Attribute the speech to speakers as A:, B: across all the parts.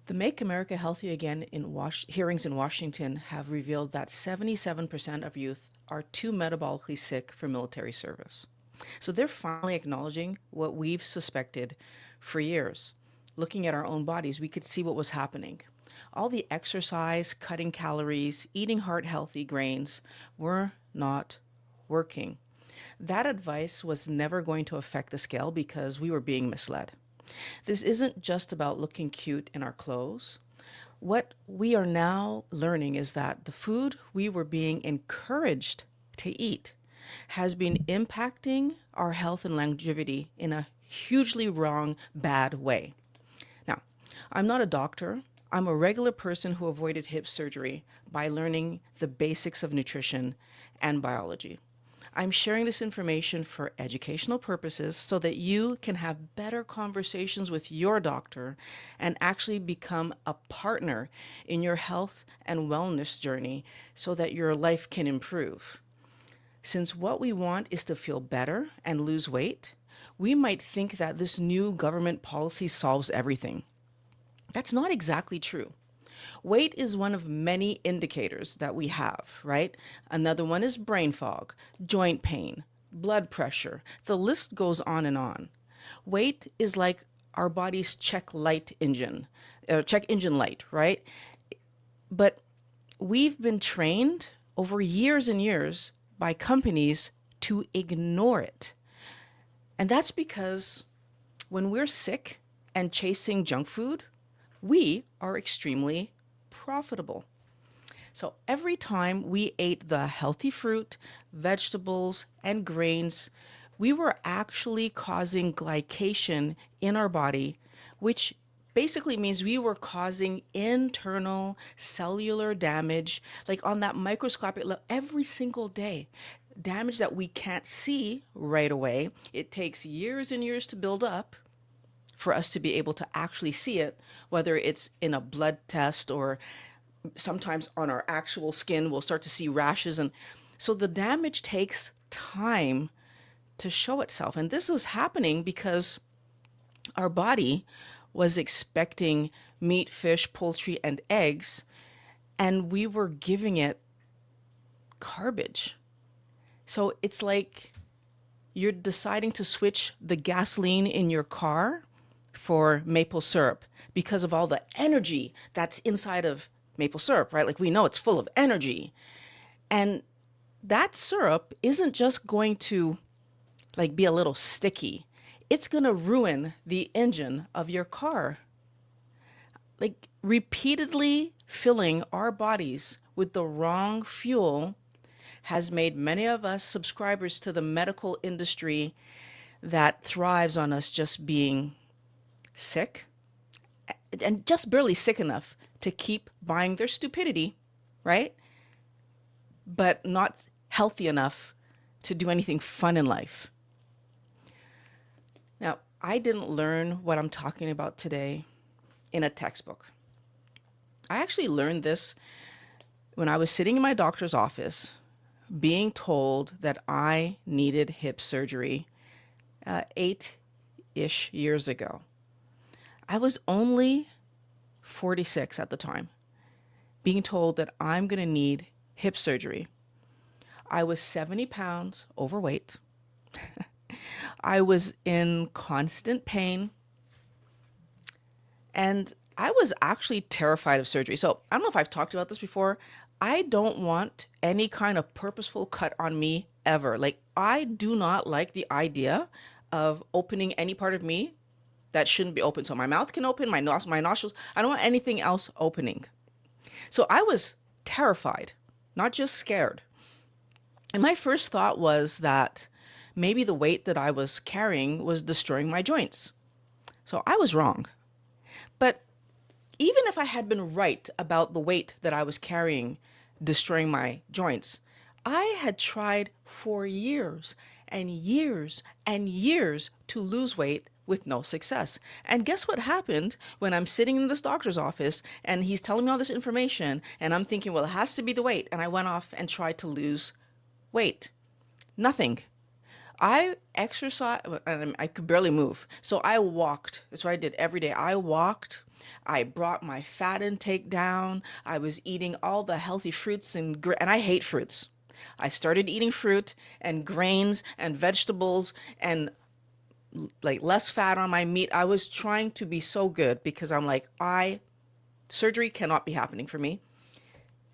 A: The Make America Healthy Again hearings in Washington have revealed that 77% of youth are too metabolically sick for military service. So they're finally acknowledging what we've suspected for years. Looking at our own bodies, we could see what was happening. All the exercise, cutting calories, eating heart healthy grains were not working. That advice was never going to affect the scale because we were being misled. This isn't just about looking cute in our clothes. What we are now learning is that the food we were being encouraged to eat has been impacting our health and longevity in a hugely wrong, bad way. Now, I'm not a doctor. I'm a regular person who avoided hip surgery by learning the basics of nutrition and biology. I'm sharing this information for educational purposes so that you can have better conversations with your doctor and actually become a partner in your health and wellness journey so that your life can improve. Since what we want is to feel better and lose weight, we might think that this new government policy solves everything. That's not exactly true. Weight is one of many indicators that we have, right? Another one is brain fog, joint pain, blood pressure. The list goes on and on. Weight is like our body's check engine light, right? But we've been trained over years and years by companies to ignore it. And that's because when we're sick and chasing junk food, we are extremely profitable. So every time we ate the healthy fruit, vegetables, and grains, we were actually causing glycation in our body, which basically means we were causing internal cellular damage, like on that microscopic level, every single day. Damage that we can't see right away. It takes years and years to build up for us to be able to actually see it, whether it's in a blood test or sometimes on our actual skin, we'll start to see rashes. And so the damage takes time to show itself. And this is happening because our body was expecting meat, fish, poultry, and eggs, and we were giving it garbage. So it's like you're deciding to switch the gasoline in your car for maple syrup because of all the energy that's inside of maple syrup, right? Like we know it's full of energy. And that syrup isn't just going to like be a little sticky. It's going to ruin the engine of your car. Like repeatedly filling our bodies with the wrong fuel has made many of us subscribers to the medical industry that thrives on us just being sick and just barely sick enough to keep buying their stupidity, right? But not healthy enough to do anything fun in life. Now, I didn't learn what I'm talking about today in a textbook. I actually learned this when I was sitting in my doctor's office being told that I needed hip surgery 8-ish years ago. I was only 46 at the time, being told that I'm going to need hip surgery. I was 70 pounds overweight. I was in constant pain. And I was actually terrified of surgery. So I don't know if I've talked about this before. I don't want any kind of purposeful cut on me ever. Like, I do not like the idea of opening any part of me that shouldn't be open. So my mouth can open, my nostrils. I don't want anything else opening. So I was terrified, not just scared. And my first thought was that maybe the weight that I was carrying was destroying my joints. So I was wrong. But even if I had been right about the weight that I was carrying destroying my joints, I had tried for years and years and years to lose weight with no success. And guess what happened when I'm sitting in this doctor's office and he's telling me all this information and I'm thinking, well, it has to be the weight. And I went off and tried to lose weight. Nothing. I exercised and I could barely move. So I walked. That's what I did every day. I walked I brought my fat intake down. I was eating all the healthy fruits and I hate fruits. I started eating fruit and grains and vegetables and like less fat on my meat. I was trying to be so good because I'm like, surgery cannot be happening for me.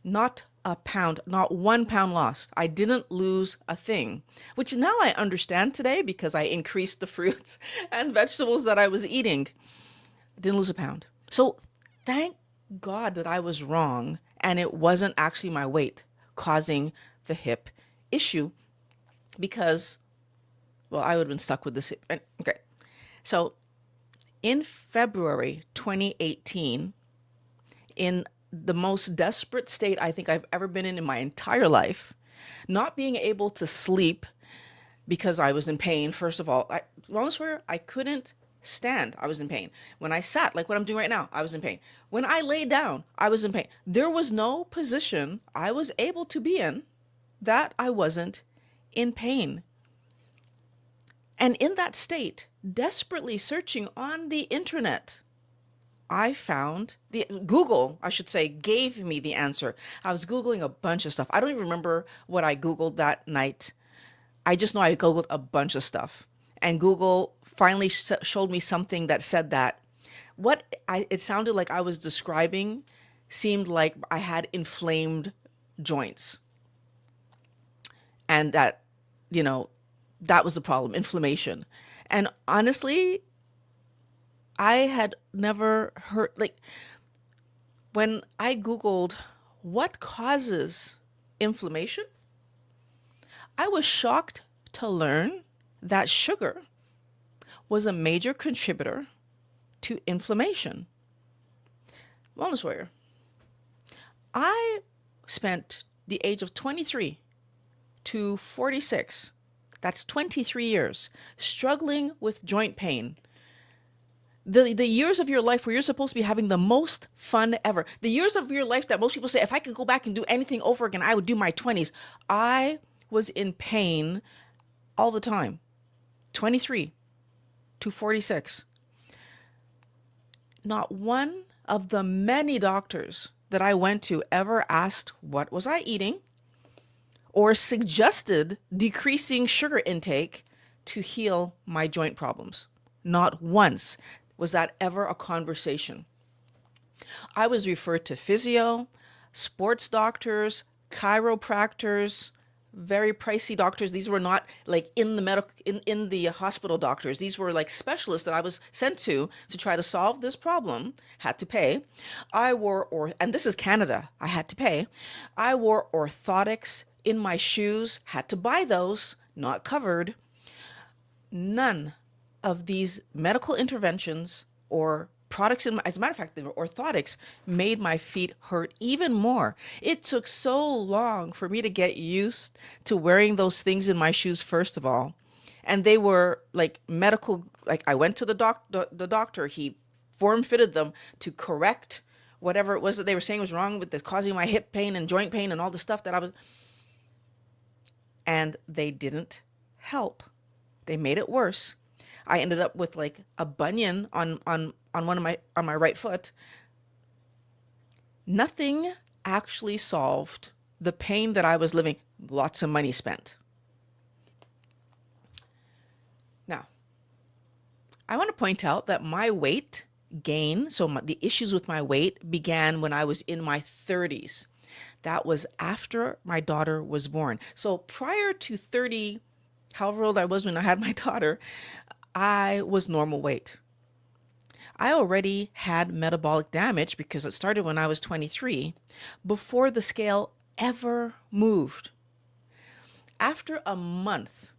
A: Not a pound, not 1 pound lost. I didn't lose a thing, which now I understand today because I increased the fruits and vegetables that I was eating. Didn't lose a pound. So thank God that I was wrong and it wasn't actually my weight causing the hip issue because, well, I would have been stuck with this hip. Okay. So in February 2018, in the most desperate state I think I've ever been in my entire life, not being able to sleep because I was in pain. First of all, long swear I couldn't stand. I was in pain. When I sat, like what I'm doing right now, I was in pain. When I lay down, I was in pain. There was no position I was able to be in that I wasn't in pain. And in that state, desperately searching on the internet, I found Google, I should say, gave me the answer. I was Googling a bunch of stuff. I don't even remember what I Googled that night. I just know I Googled a bunch of stuff. And Google finally showed me something that said that it sounded like I was describing seemed like I had inflamed joints. And that, you know, that was the problem, inflammation. And honestly, I had never heard, like, when I Googled what causes inflammation, I was shocked to learn that sugar was a major contributor to inflammation. Wellness warrior. I spent the age of 23 to 46, that's 23 years, struggling with joint pain. The years of your life where you're supposed to be having the most fun ever. The years of your life that most people say, if I could go back and do anything over again, I would do my 20s. I was in pain all the time. 23 to 46. Not one of the many doctors that I went to ever asked what was I eating or suggested decreasing sugar intake to heal my joint problems. Not once was that ever a conversation. I was referred to physio, sports doctors, chiropractors, very pricey doctors. These were not like in the hospital doctors. These were like specialists that I was sent to try to solve this problem. Had to pay. And this is Canada. I had to pay. I wore orthotics in my shoes. Had to buy those. Not covered. None of these medical interventions or products, as a matter of fact, the orthotics made my feet hurt even more. It took so long for me to get used to wearing those things in my shoes, first of all. And they were like medical, like I went to the doctor, he form fitted them to correct whatever it was that they were saying was wrong with this, causing my hip pain and joint pain and all the stuff that I was, and they didn't help. They made it worse. I ended up with like a bunion on my right foot. Nothing actually solved the pain that I was living. Lots of money spent. Now, I want to point out that my weight gain, the issues with my weight began when I was in my 30s. That was after my daughter was born. So prior to 30, however old I was when I had my daughter, I was normal weight. I already had metabolic damage because it started when I was 23, before the scale ever moved. After a month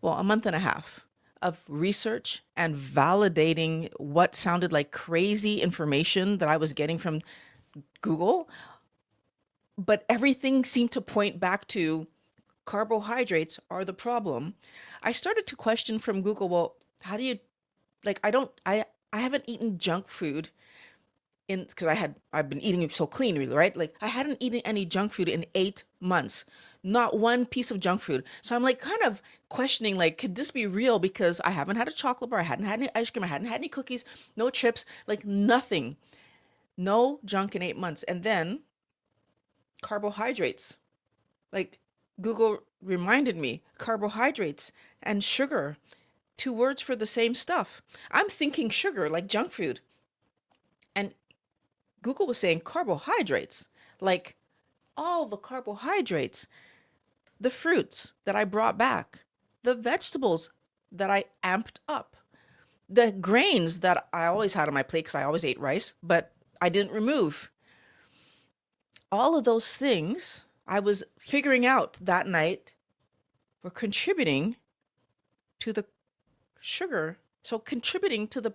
A: and a half of research and validating what sounded like crazy information that I was getting from Google, but everything seemed to point back to carbohydrates are the problem. I started to question from Google, well, how do you, like, I haven't eaten junk food in because I've been eating so clean, really, right? Like I hadn't eaten any junk food in 8 months, not one piece of junk food. So I'm like kind of questioning, like, could this be real? Because I haven't had a chocolate bar, I hadn't had any ice cream, I hadn't had any cookies, no chips, like nothing, no junk in 8 months. And then carbohydrates, like Google reminded me, carbohydrates and sugar, two words for the same stuff. I'm thinking sugar, like junk food. And Google was saying carbohydrates, like all the carbohydrates, the fruits that I brought back, the vegetables that I amped up, the grains that I always had on my plate because I always ate rice, but I didn't remove. All of those things I was figuring out that night were contributing to the sugar. So contributing to the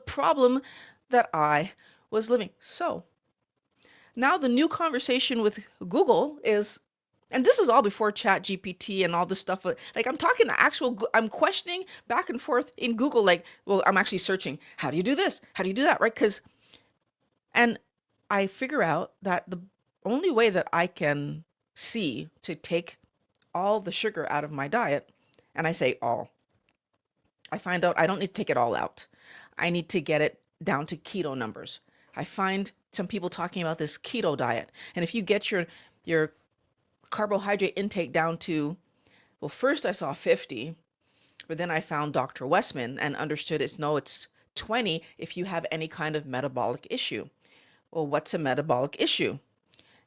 A: problem that I was living. So now the new conversation with Google is, and this is all before Chat GPT and all this stuff. Like I'm talking the actual, I'm questioning back and forth in Google. Like, well, I'm actually searching, how do you do this? How do you do that? Right? And I figure out that the only way that I can see to take all the sugar out of my diet, and I say all, I find out I don't need to take it all out. I need to get it down to keto numbers. I find some people talking about this keto diet. And if you get your carbohydrate intake down to, well, first I saw 50, but then I found Dr. Westman and understood it's 20 if you have any kind of metabolic issue. Well, what's a metabolic issue?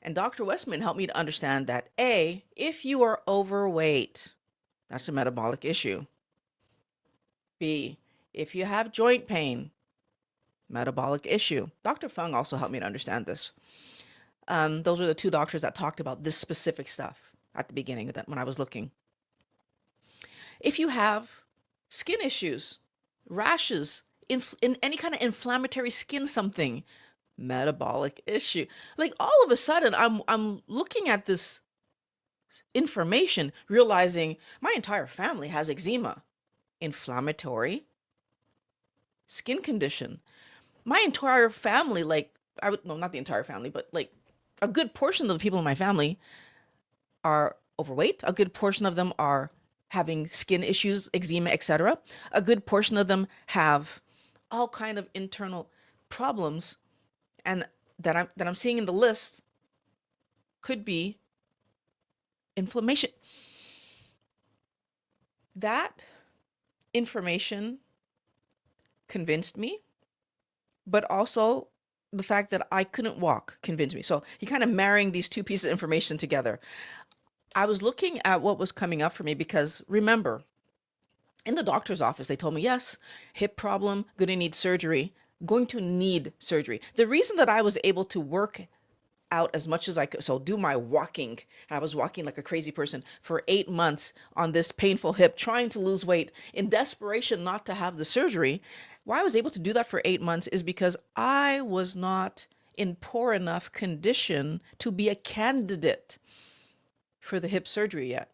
A: And Dr. Westman helped me to understand that A, if you are overweight, that's a metabolic issue. B, if you have joint pain, metabolic issue. Dr. Fung also helped me to understand this. Those were the two doctors that talked about this specific stuff at the beginning of that when I was looking. If you have skin issues, rashes, in any kind of inflammatory skin something, metabolic issue. Like all of a sudden, I'm looking at this information, realizing my entire family has eczema, inflammatory skin condition. My entire family, like no, not the entire family, but like a good portion of the people in my family are overweight. A good portion of them are having skin issues, eczema, etc. A good portion of them have all kind of internal problems, and that I'm seeing in the list could be inflammation. That information convinced me, but also the fact that I couldn't walk convinced me. So you kind of marrying these two pieces of information together. I was looking at what was coming up for me because remember, in the doctor's office, they told me, yes, hip problem, going to need surgery, going to need surgery. The reason that I was able to work out as much as I could, so do my walking, I was walking like a crazy person for 8 months on this painful hip, trying to lose weight in desperation not to have the surgery. Why I was able to do that for 8 months is because I was not in poor enough condition to be a candidate for the hip surgery yet.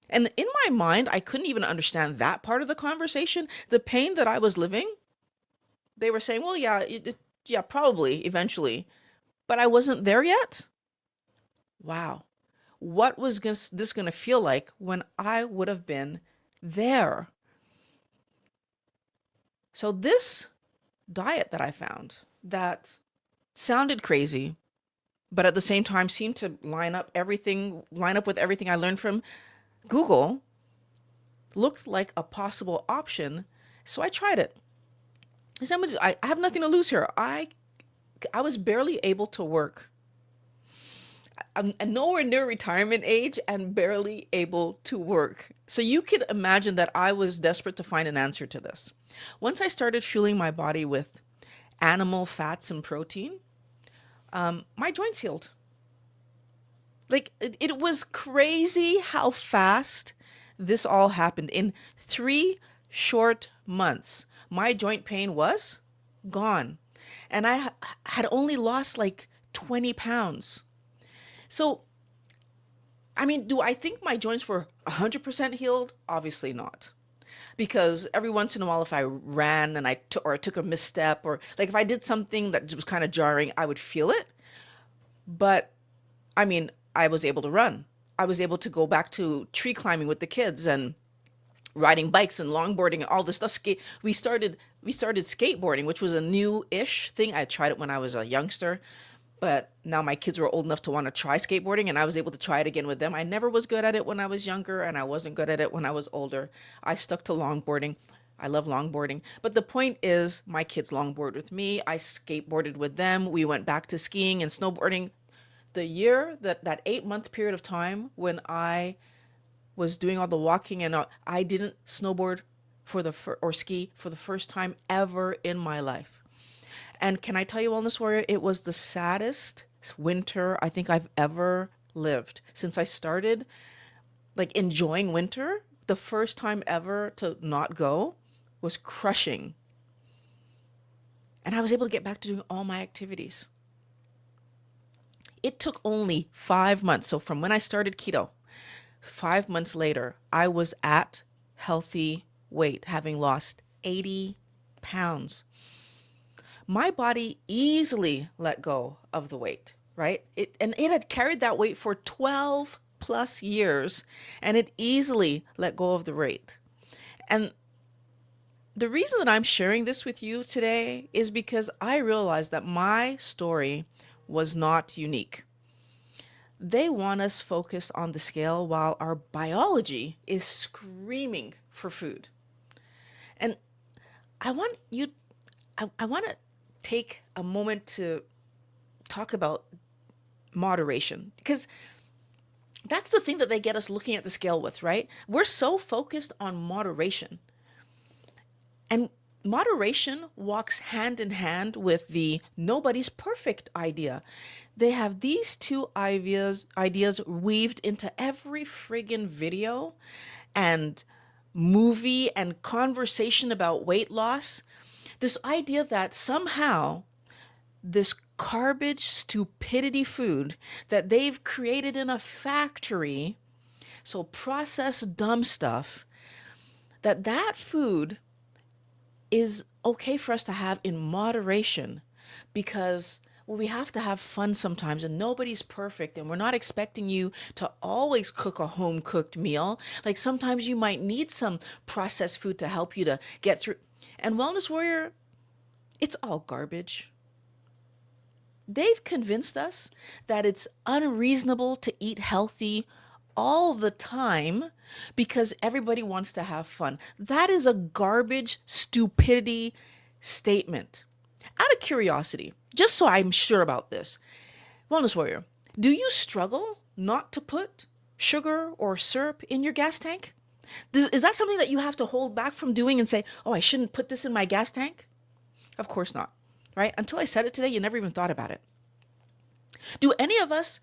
A: And in my mind, I couldn't even understand that part of the conversation. The pain that I was living, they were saying, well, yeah, yeah, probably eventually, but I wasn't there yet. Wow. What was this going to feel like when I would have been there? So this diet that I found that sounded crazy, but at the same time seemed to line up with everything I learned from Google, looked like a possible option. So I tried it. I have nothing to lose here. I was barely able to work. I'm nowhere near retirement age and barely able to work. So you could imagine that I was desperate to find an answer to this. Once I started fueling my body with animal fats and protein, my joints healed. Like it was crazy how fast this all happened. In 3 short months, my joint pain was gone. And I had only lost like 20 pounds. So, I mean, do I think my joints were 100% healed? Obviously not. because every once in a while, if I ran and or I took a misstep, or like if I did something that was kind of jarring, I would feel it. But I mean, I was able to run. I was able to go back to tree climbing with the kids and riding bikes and longboarding and all this stuff. We started skateboarding, which was a new-ish thing. I tried it when I was a youngster, but now my kids were old enough to want to try skateboarding, and I was able to try it again with them. I never was good at it when I was younger, and I wasn't good at it when I was older. I stuck to longboarding. I love longboarding. But the point is, my kids longboard with me. I skateboarded with them. We went back to skiing and snowboarding. The year that 8 month period of time when I was doing all the walking and I didn't snowboard or ski for the first time ever in my life. And can I tell you, Wellness Warrior, it was the saddest winter I think I've ever lived since I started like enjoying winter. The first time ever to not go was crushing. And I was able to get back to doing all my activities. It took only 5 months. So from when I started keto, 5 months later, I was at healthy weight, having lost 80 pounds. My body easily let go of the weight, right? It had carried that weight for 12 plus years, and it easily let go of the weight. And the reason that I'm sharing this with you today is because I realized that my story was not unique. They want us focused on the scale while our biology is screaming for food. And I want you, I want to take a moment to talk about moderation, because that's the thing that they get us looking at the scale with, right? We're so focused on moderation. And moderation walks hand in hand with the nobody's perfect idea. They have these two ideas weaved into every friggin' video and movie and conversation about weight loss. This idea that somehow this garbage stupidity food that they've created in a factory, so processed dumb stuff, that food is okay for us to have in moderation, because well, we have to have fun sometimes, and nobody's perfect, and we're not expecting you to always cook a home cooked meal. Like sometimes you might need some processed food to help you to get through. And Wellness Warrior, it's all garbage. They've convinced us that it's unreasonable to eat healthy all the time because everybody wants to have fun. That is a garbage stupidity statement. Out of curiosity, just so I'm sure about this, Wellness Warrior, do you struggle not to put sugar or syrup in your gas tank? Is that something that you have to hold back from doing and say, oh, I shouldn't put this in my gas tank? Of course not, right? Until I said it today, you never even thought about it. Do any of us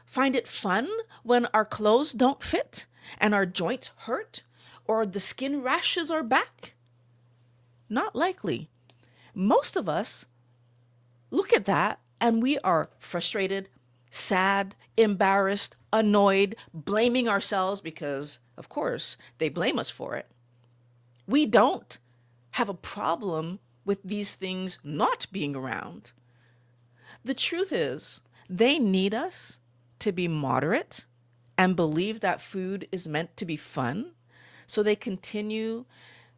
A: find it fun when our clothes don't fit and our joints hurt or the skin rashes our back? Not likely. Most of us look at that and we are frustrated, sad, embarrassed, annoyed, blaming ourselves because, of course, they blame us for it. We don't have a problem with these things not being around. The truth is, they need us to be moderate and believe that food is meant to be fun, so they continue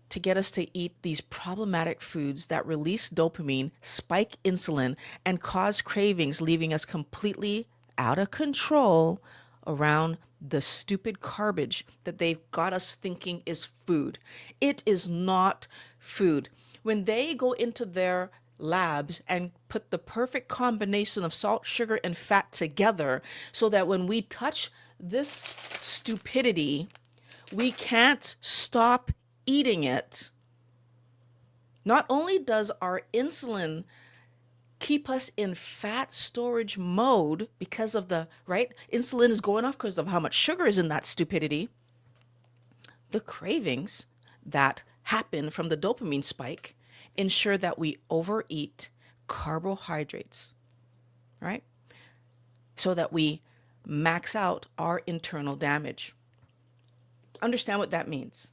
A: to get us to eat these problematic foods that release dopamine, spike insulin, and cause cravings, leaving us completely out of control around the stupid garbage that they've got us thinking is food. It is not food. When they go into their labs and put the perfect combination of salt, sugar, and fat together so that when we touch this stupidity, we can't stop eating it. Not only does our insulin keep us in fat storage mode because of the, right? Insulin is going off because of how much sugar is in that stupidity. The cravings that happen from the dopamine spike ensure that we overeat carbohydrates, right? So that we max out our internal damage. Understand what that means.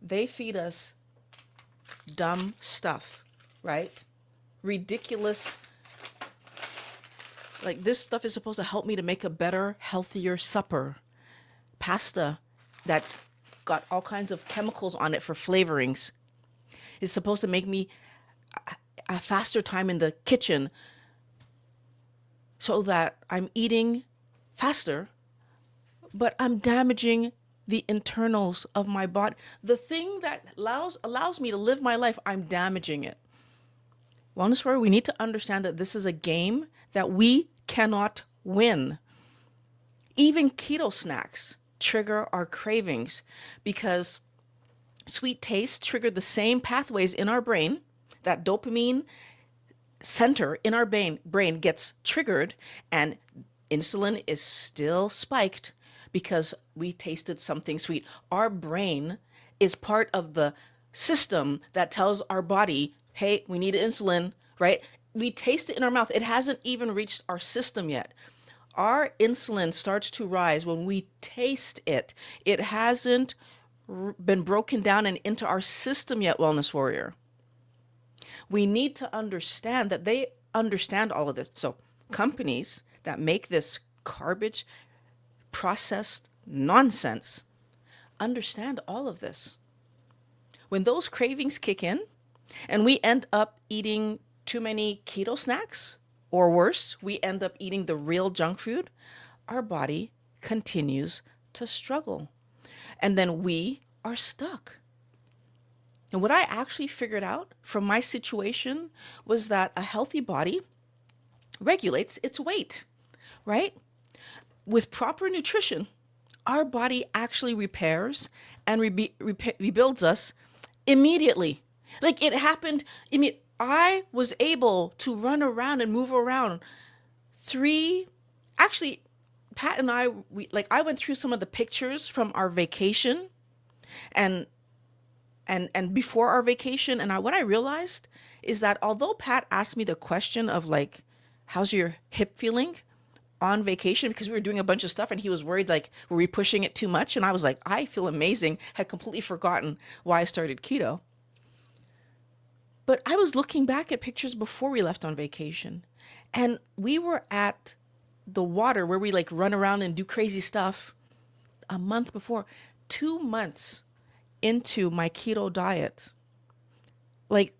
A: They feed us dumb stuff, right? Ridiculous. Like, this stuff is supposed to help me to make a better, healthier supper. Pasta that's got all kinds of chemicals on it for flavorings is supposed to make me a faster time in the kitchen so that I'm eating faster, but I'm damaging the internals of my body. The thing that allows me to live my life, I'm damaging it. Wellness Warrior, we need to understand that this is a game that we cannot win. Even keto snacks trigger our cravings because sweet taste triggered the same pathways in our brain. That dopamine center in our brain gets triggered, and insulin is still spiked because we tasted something sweet. Our brain is part of the system that tells our body, hey, we need insulin, right? We taste it in our mouth. It hasn't even reached our system yet. Our insulin starts to rise when we taste it. It hasn't been broken down and into our system yet, Wellness Warrior. We need to understand that they understand all of this. So companies that make this garbage, processed nonsense understand all of this. When those cravings kick in and we end up eating too many keto snacks, or worse, we end up eating the real junk food, our body continues to struggle. And then we are stuck. And what I actually figured out from my situation was that a healthy body regulates its weight, right? With proper nutrition, our body actually repairs and rebuilds us immediately. Like, it happened. I was able to run around and move around actually, Pat and I went through some of the pictures from our vacation and before our vacation. And what I realized is that although Pat asked me the question of, like, how's your hip feeling on vacation, because we were doing a bunch of stuff and he was worried, like, were we pushing it too much? And I was like, I feel amazing. Had completely forgotten why I started keto. But I was looking back at pictures before we left on vacation, and we were at the water where we, like, run around and do crazy stuff a month before. 2 months into my keto diet, like,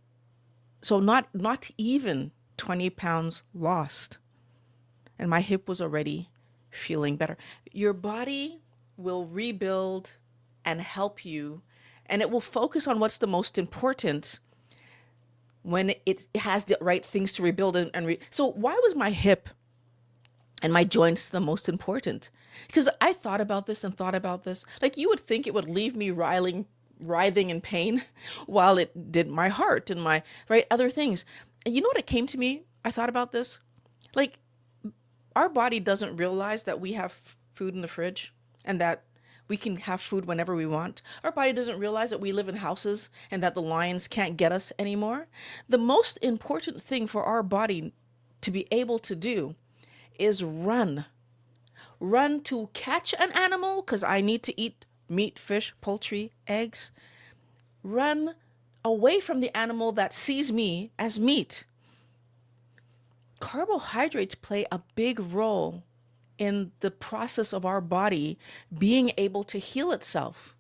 A: so not even 20 pounds lost, and my hip was already feeling better. Your body will rebuild and help you, and it will focus on what's the most important when it has the right things to rebuild. So why was my hip and my joints the most important? Because I thought about this and thought about this. Like, you would think it would leave me writhing in pain while it did my heart and my other things. And you know what it came to me? I thought about this. Like, our body doesn't realize that we have food in the fridge and that we can have food whenever we want. Our body doesn't realize that we live in houses and that the lions can't get us anymore. The most important thing for our body to be able to do is run. Run to catch an animal, because I need to eat meat, fish, poultry, eggs. Run away from the animal that sees me as meat. Carbohydrates play a big role in the process of our body being able to heal itself.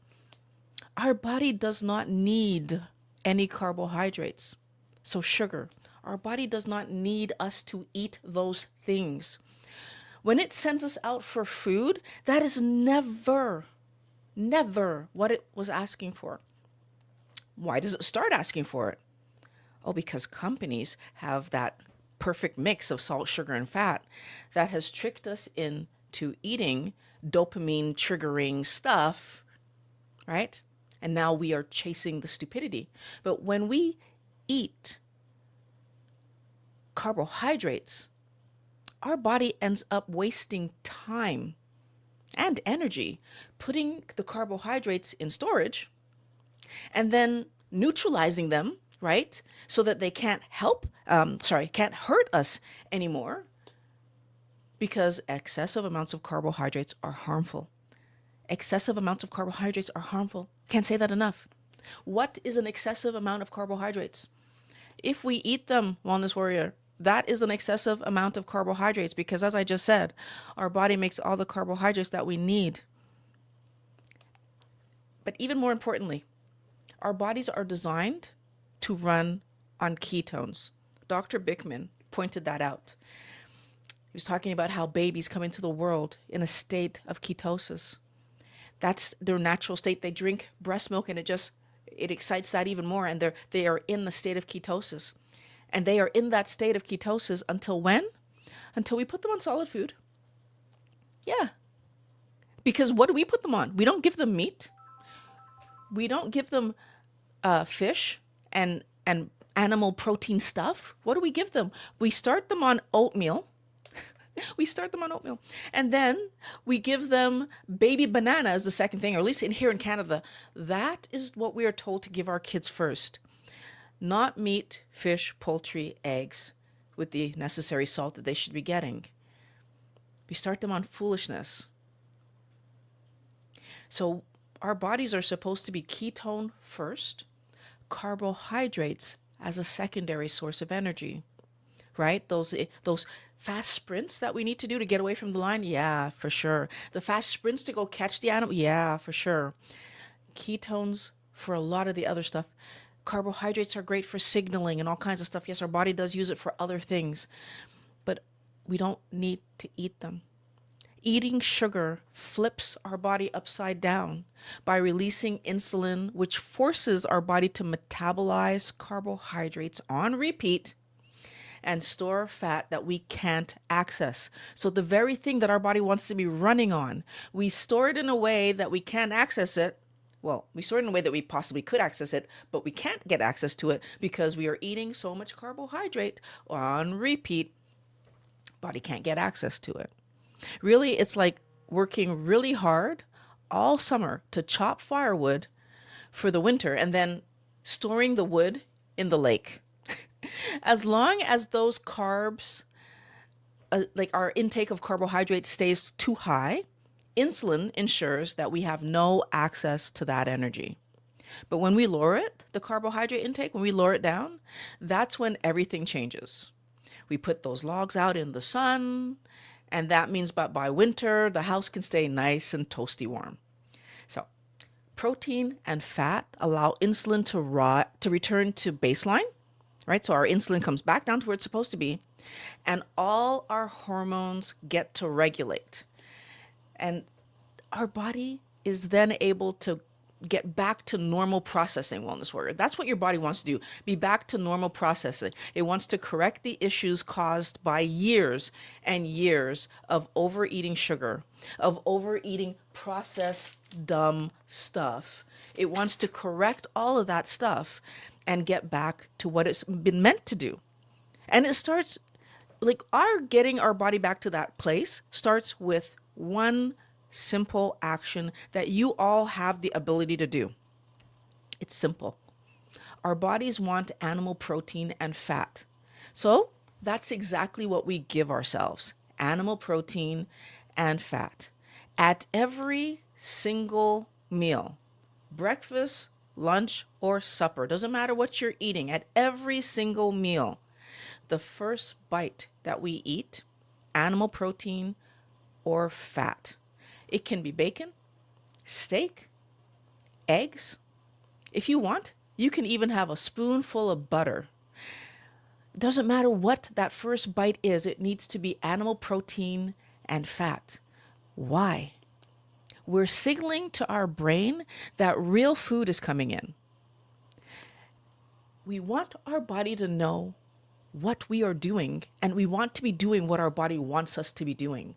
A: Our body does not need any carbohydrates. So sugar, our body does not need us to eat those things. When it sends us out for food, that is never what it was asking for. Why does it start asking for it? Oh, because companies have that perfect mix of salt, sugar, and fat that has tricked us into eating dopamine triggering stuff, right? And now we are chasing the stupidity. But when we eat carbohydrates, our body ends up wasting time and energy putting the carbohydrates in storage and then neutralizing them, right? So that they can't hurt us anymore, because excessive amounts of carbohydrates are harmful. Excessive amounts of carbohydrates are harmful. Can't say that enough. What is an excessive amount of carbohydrates? If we eat them, Wellness Warrior, that is an excessive amount of carbohydrates because, as I just said, our body makes all the carbohydrates that we need. But even more importantly, our bodies are designed to run on ketones. Dr. Bickman pointed that out. He was talking about how babies come into the world in a state of ketosis. That's their natural state. They drink breast milk and it excites that even more, and they are in the state of ketosis. And they are in that state of ketosis until when? Until we put them on solid food. Yeah. Because what do we put them on? We don't give them meat. We don't give them fish and animal protein stuff. What do we give them? We start them on oatmeal. And then we give them baby banana as the second thing, or at least here in Canada. That is what we are told to give our kids first. Not meat, fish, poultry, eggs, with the necessary salt that they should be getting. We start them on foolishness. So our bodies are supposed to be ketone first, carbohydrates as a secondary source of energy, right? Those fast sprints that we need to do to get away from the line, yeah, for sure. The fast sprints to go catch the animal, yeah, for sure. Ketones for a lot of the other stuff. Carbohydrates are great for signaling and all kinds of stuff. Yes, our body does use it for other things, but we don't need to eat them. Eating sugar flips our body upside down by releasing insulin, which forces our body to metabolize carbohydrates on repeat and store fat that we can't access. So the very thing that our body wants to be running on, we store it in a way that we can't access it. Well, we store it in a way that we possibly could access it, but we can't get access to it because we are eating so much carbohydrate on repeat. Body can't get access to it. Really, it's like working really hard all summer to chop firewood for the winter and then storing the wood in the lake. As long as those carbs, like our intake of carbohydrates stays too high, insulin ensures that we have no access to that energy. But when we lower it, the carbohydrate intake, when we lower it down, that's when everything changes. We put those logs out in the sun, and that means by winter, the house can stay nice and toasty warm. So protein and fat allow insulin to return to baseline, right? So our insulin comes back down to where it's supposed to be, and all our hormones get to regulate. And our body is then able to get back to normal processing, Wellness Warrior. That's what your body wants to do, be back to normal processing. It wants to correct the issues caused by years and years of overeating sugar, of overeating processed, dumb stuff. It wants to correct all of that stuff and get back to what it's been meant to do. And it starts, like, our getting our body back to that place starts with one simple action that you all have the ability to do. It's simple. Our bodies want animal protein and fat. So that's exactly what we give ourselves, animal protein and fat. At every single meal, breakfast, lunch, or supper, doesn't matter what you're eating, at every single meal, the first bite that we eat, animal protein or fat. It can be bacon, steak, eggs. If you want, you can even have a spoonful of butter. It doesn't matter what that first bite is, it needs to be animal protein and fat. Why? We're signaling to our brain that real food is coming in. We want our body to know what we are doing, and we want to be doing what our body wants us to be doing.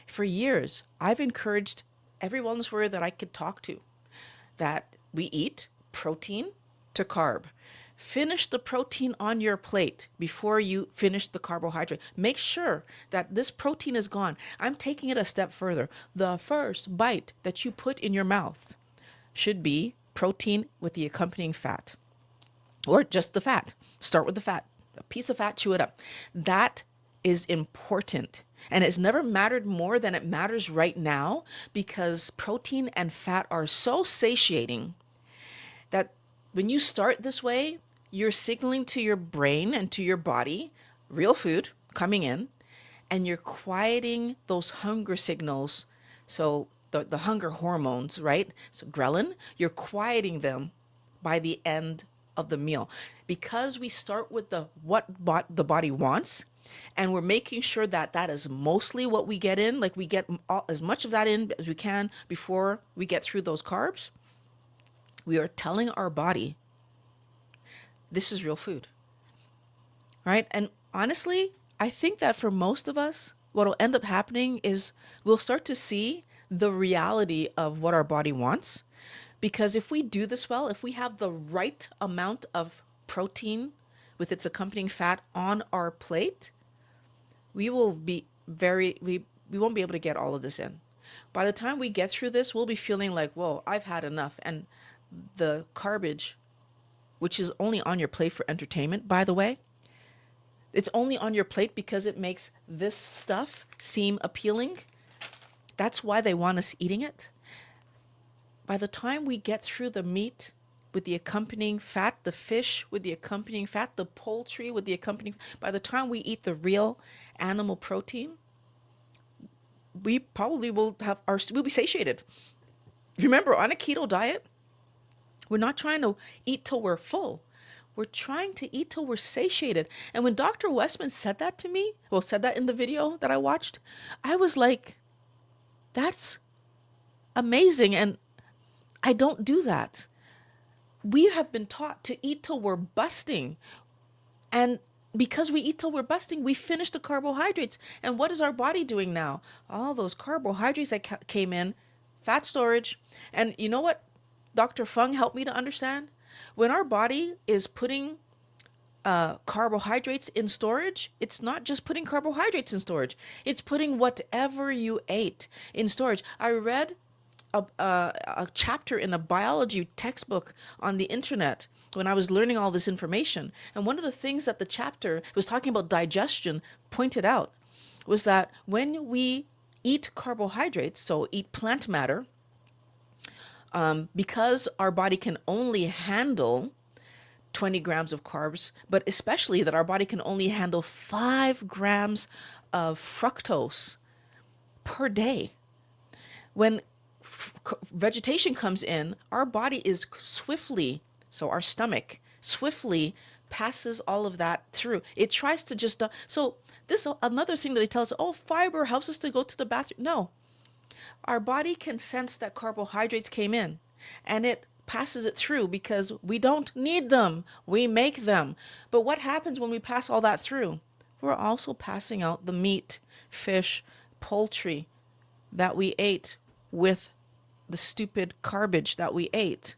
A: For years, I've encouraged every wellness warrior that I could talk to that we eat protein to carb. Finish the protein on your plate before you finish the carbohydrate. Make sure that this protein is gone. I'm taking it a step further. The first bite that you put in your mouth should be protein with the accompanying fat, or just the fat. Start with the fat. A piece of fat, chew it up. That is important. And it's never mattered more than it matters right now because protein and fat are so satiating that when you start this way, you're signaling to your brain and to your body, real food coming in, and you're quieting those hunger signals. So the hunger hormones, right? So ghrelin, you're quieting them by the end of the meal. Because we start with the body wants, and we're making sure that that is mostly what we get in, like we get as much of that in as we can before we get through those carbs. We are telling our body, this is real food, right? And honestly, I think that for most of us, what will end up happening is we'll start to see the reality of what our body wants. Because if we do this well, if we have the right amount of protein with its accompanying fat on our plate, we will be we won't be able to get all of this in. By the time we get through this, we'll be feeling like, whoa, I've had enough. And the garbage, which is only on your plate for entertainment, by the way, it's only on your plate because it makes this stuff seem appealing. That's why they want us eating it. By the time we get through the meat with the accompanying fat, the fish with the accompanying fat, the poultry with the accompanying, by the time we eat the real animal protein, we probably we'll be satiated. Remember, on a keto diet, we're not trying to eat till we're full. We're trying to eat till we're satiated. And when Dr. Westman said that to me, well, said that in the video that I watched, I was like, that's amazing. And I don't do that. We have been taught to eat till we're busting. And because we eat till we're busting, we finish the carbohydrates. And what is our body doing now? All those carbohydrates that came in, fat storage. And you know what Dr. Fung helped me to understand? When our body is putting carbohydrates in storage, it's not just putting carbohydrates in storage. It's putting whatever you ate in storage. I read a chapter in a biology textbook on the internet when I was learning all this information. And one of the things that the chapter was talking about digestion pointed out was that when we eat carbohydrates, so eat plant matter, because our body can only handle 20 grams of carbs, but especially that our body can only handle 5 grams of fructose per day. When vegetation comes in, our body is swiftly, so our stomach swiftly passes all of that through. It tries to just, so this another thing that they tell us, oh, fiber helps us to go to the bathroom. No, our body can sense that carbohydrates came in and it passes it through because we don't need them. We make them. But what happens when we pass all that through? We're also passing out the meat, fish, poultry that we ate with the stupid garbage that we ate.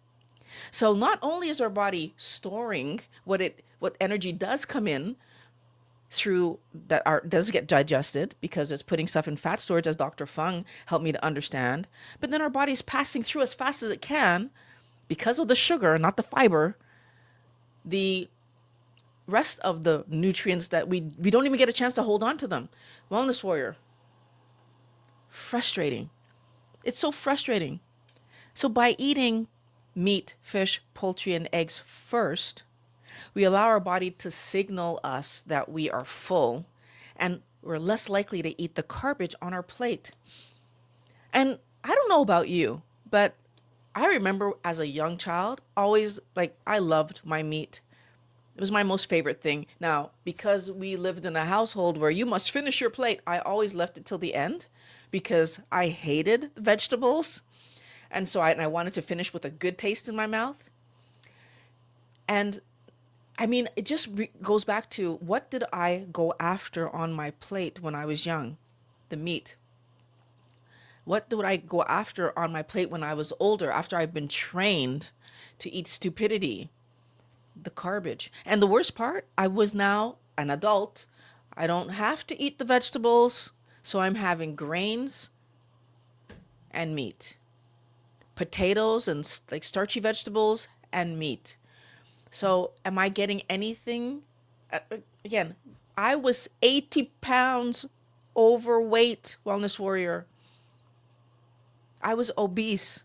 A: So not only is our body storing what energy does come in through that does get digested because it's putting stuff in fat storage, as Dr. Fung helped me to understand, but then our body's passing through as fast as it can because of the sugar, not the fiber, the rest of the nutrients that we don't even get a chance to hold on to them. Wellness warrior. Frustrating. It's so frustrating. So by eating meat, fish, poultry, and eggs first, we allow our body to signal us that we are full and we're less likely to eat the garbage on our plate. And I don't know about you, but I remember as a young child, always I loved my meat. It was my most favorite thing. Now, because we lived in a household where you must finish your plate, I always left it till the end because I hated vegetables. And so I wanted to finish with a good taste in my mouth. And I mean, it just goes back to what did I go after on my plate when I was young? The meat. What did I go after on my plate when I was older, after I've been trained to eat stupidity? The garbage. And the worst part, I was now an adult. I don't have to eat the vegetables, so I'm having grains and meat. Potatoes and starchy vegetables and meat. So am I getting anything? Again, I was 80 pounds overweight, wellness warrior. I was obese.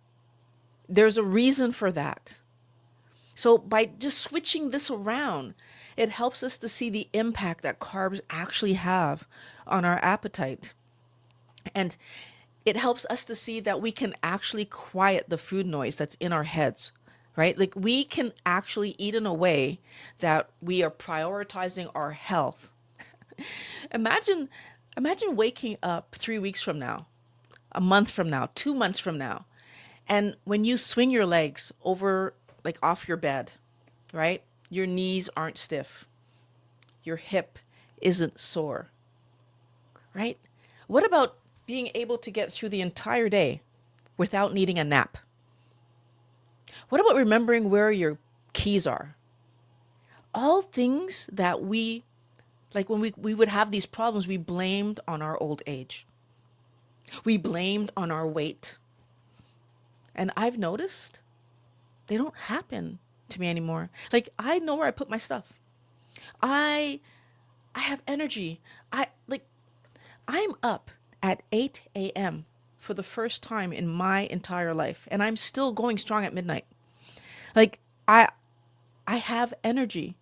A: There's a reason for that. So by just switching this around, it helps us to see the impact that carbs actually have on our appetite. And it helps us to see that we can actually quiet the food noise that's in our heads, right? Like we can actually eat in a way that we are prioritizing our health. Imagine imagine waking up 3 weeks from now, a month from now, 2 months from now, and when you swing your legs over like off your bed, right? Your knees aren't stiff. Your hip isn't sore, right? What about being able to get through the entire day without needing a nap? What about remembering where your keys are? All things that we, like when we would have these problems, we blamed on our old age. We blamed on our weight. And I've noticed they don't happen to me anymore. Like I know where I put my stuff. I I have energy. I'm up at 8 a.m. for the first time in my entire life, and I'm still going strong at midnight. Like I I have energy.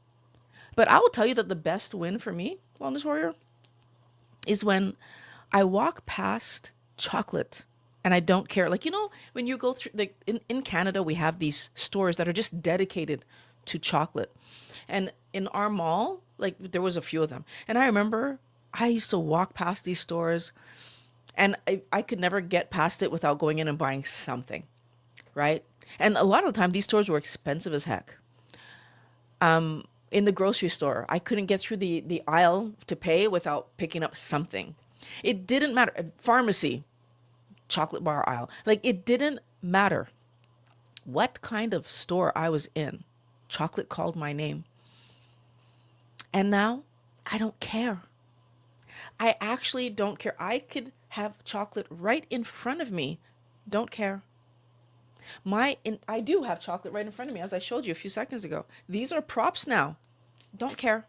A: But I will tell you that the best win for me, Wellness Warrior, is when I walk past chocolate and I don't care. Like, when you go through, like in Canada, we have these stores that are just dedicated to chocolate. And in our mall, like there was a few of them. And I remember I used to walk past these stores and I could never get past it without going in and buying something, right? And a lot of the time, these stores were expensive as heck. In the grocery store, I couldn't get through the aisle to pay without picking up something. It didn't matter. Pharmacy, chocolate bar aisle. Like it didn't matter what kind of store I was in. Chocolate called my name. And now I don't care. I actually don't care. I could have chocolate right in front of me. Don't care. I do have chocolate right in front of me, as I showed you a few seconds ago. These are props now. Don't care.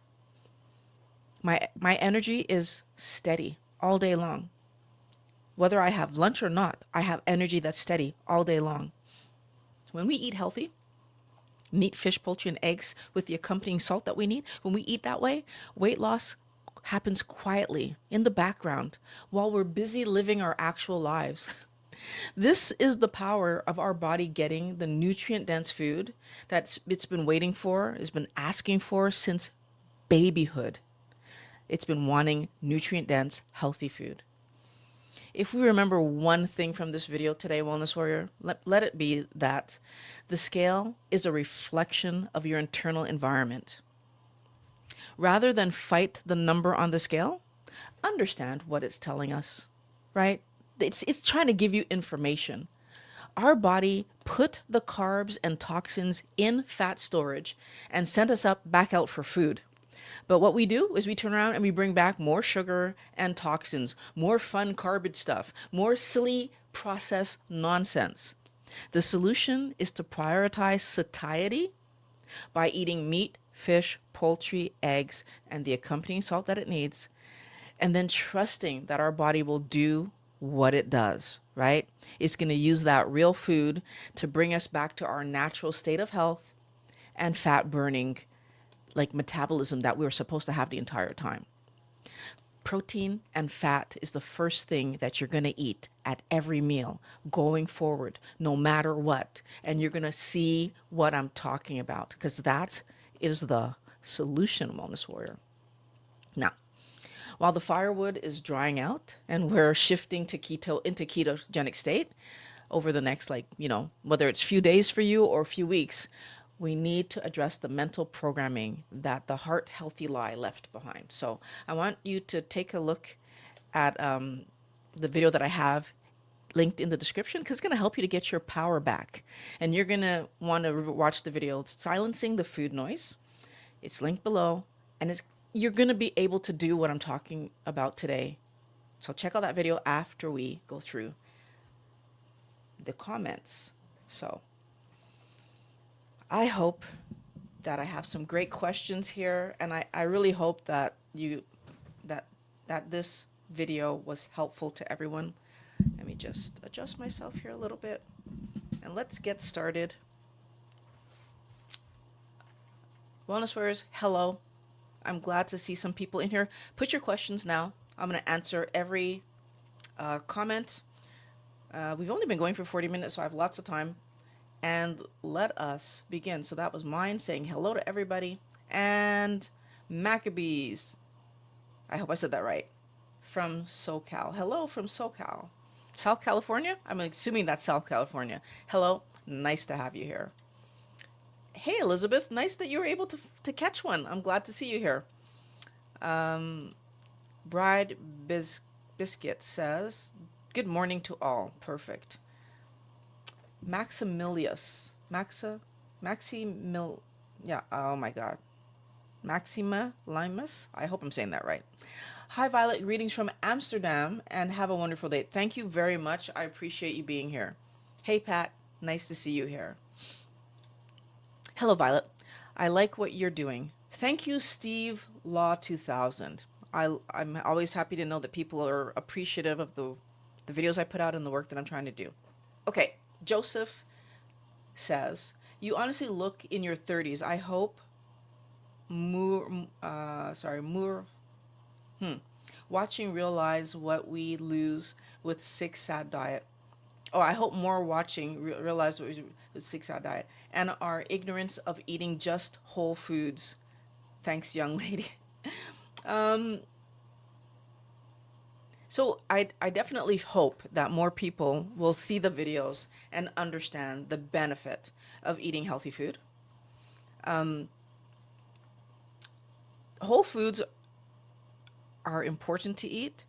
A: My energy is steady all day long. Whether I have lunch or not, I have energy that's steady all day long. When we eat healthy, meat, fish, poultry, and eggs with the accompanying salt that we need, when we eat that way, weight loss happens quietly in the background while we're busy living our actual lives. This is the power of our body getting the nutrient dense food that it's been waiting for, has been asking for since babyhood. It's been wanting nutrient dense, healthy food. If we remember one thing from this video today, Wellness Warrior, let it be that the scale is a reflection of your internal environment. Rather than fight the number on the scale, understand what it's telling us, right? It's trying to give you information. Our body put the carbs and toxins in fat storage and sent us up back out for food. But what we do is we turn around and we bring back more sugar and toxins, more fun garbage stuff, more silly processed nonsense. The solution is to prioritize satiety by eating meat, fish, poultry, eggs, and the accompanying salt that it needs, and then trusting that our body will do what it does, right? It's going to use that real food to bring us back to our natural state of health and fat burning, like metabolism that we were supposed to have the entire time. Protein and fat is the first thing that you're going to eat at every meal going forward, no matter what. And you're going to see what I'm talking about because that is the solution, Wellness Warrior. Now, while the firewood is drying out and we're shifting to into ketogenic state over the next, whether it's few days for you or a few weeks, we need to address the mental programming that the heart healthy lie left behind. So I want you to take a look at the video that I have linked in the description because it's going to help you to get your power back. And you're going to want to watch the video, Silencing the Food Noise. It's linked below, and you're going to be able to do what I'm talking about today. So check out that video after we go through the comments. So I hope that I have some great questions here, and I really hope that that this video was helpful to everyone. Let me just adjust myself here a little bit, and let's get started. Wellness Warriors, hello. I'm glad to see some people in here. Put your questions now. I'm going to answer every comment. We've only been going for 40 minutes, so I have lots of time. And let us begin. So that was mine saying hello to everybody. And Maccabees, I hope I said that right, from SoCal. Hello from SoCal. South California? I'm assuming that's South California. Hello, nice to have you here. Hey, Elizabeth, nice that you were able to catch one. I'm glad to see you here. Um, Bride Biscuit says, good morning to all. Perfect. Maximilius. Maximil. Yeah, oh my God. Maxima Limus? I hope I'm saying that right. Hi, Violet. Greetings from Amsterdam and have a wonderful day. Thank you very much. I appreciate you being here. Hey, Pat. Nice to see you here. Hello, Violet. I like what you're doing. Thank you, Steve Law 2000. I'm always happy to know that people are appreciative of the videos I put out and the work that I'm trying to do. Okay, Joseph says, you honestly look in your 30s. I hope Moore, watching realize what we lose with six sad diet. Oh, I hope more watching realize what we with six sad diet and our ignorance of eating just whole foods. Thanks, young lady. um, so I definitely hope that more people will see the videos and understand the benefit of eating healthy food. Um, whole foods are important to eat,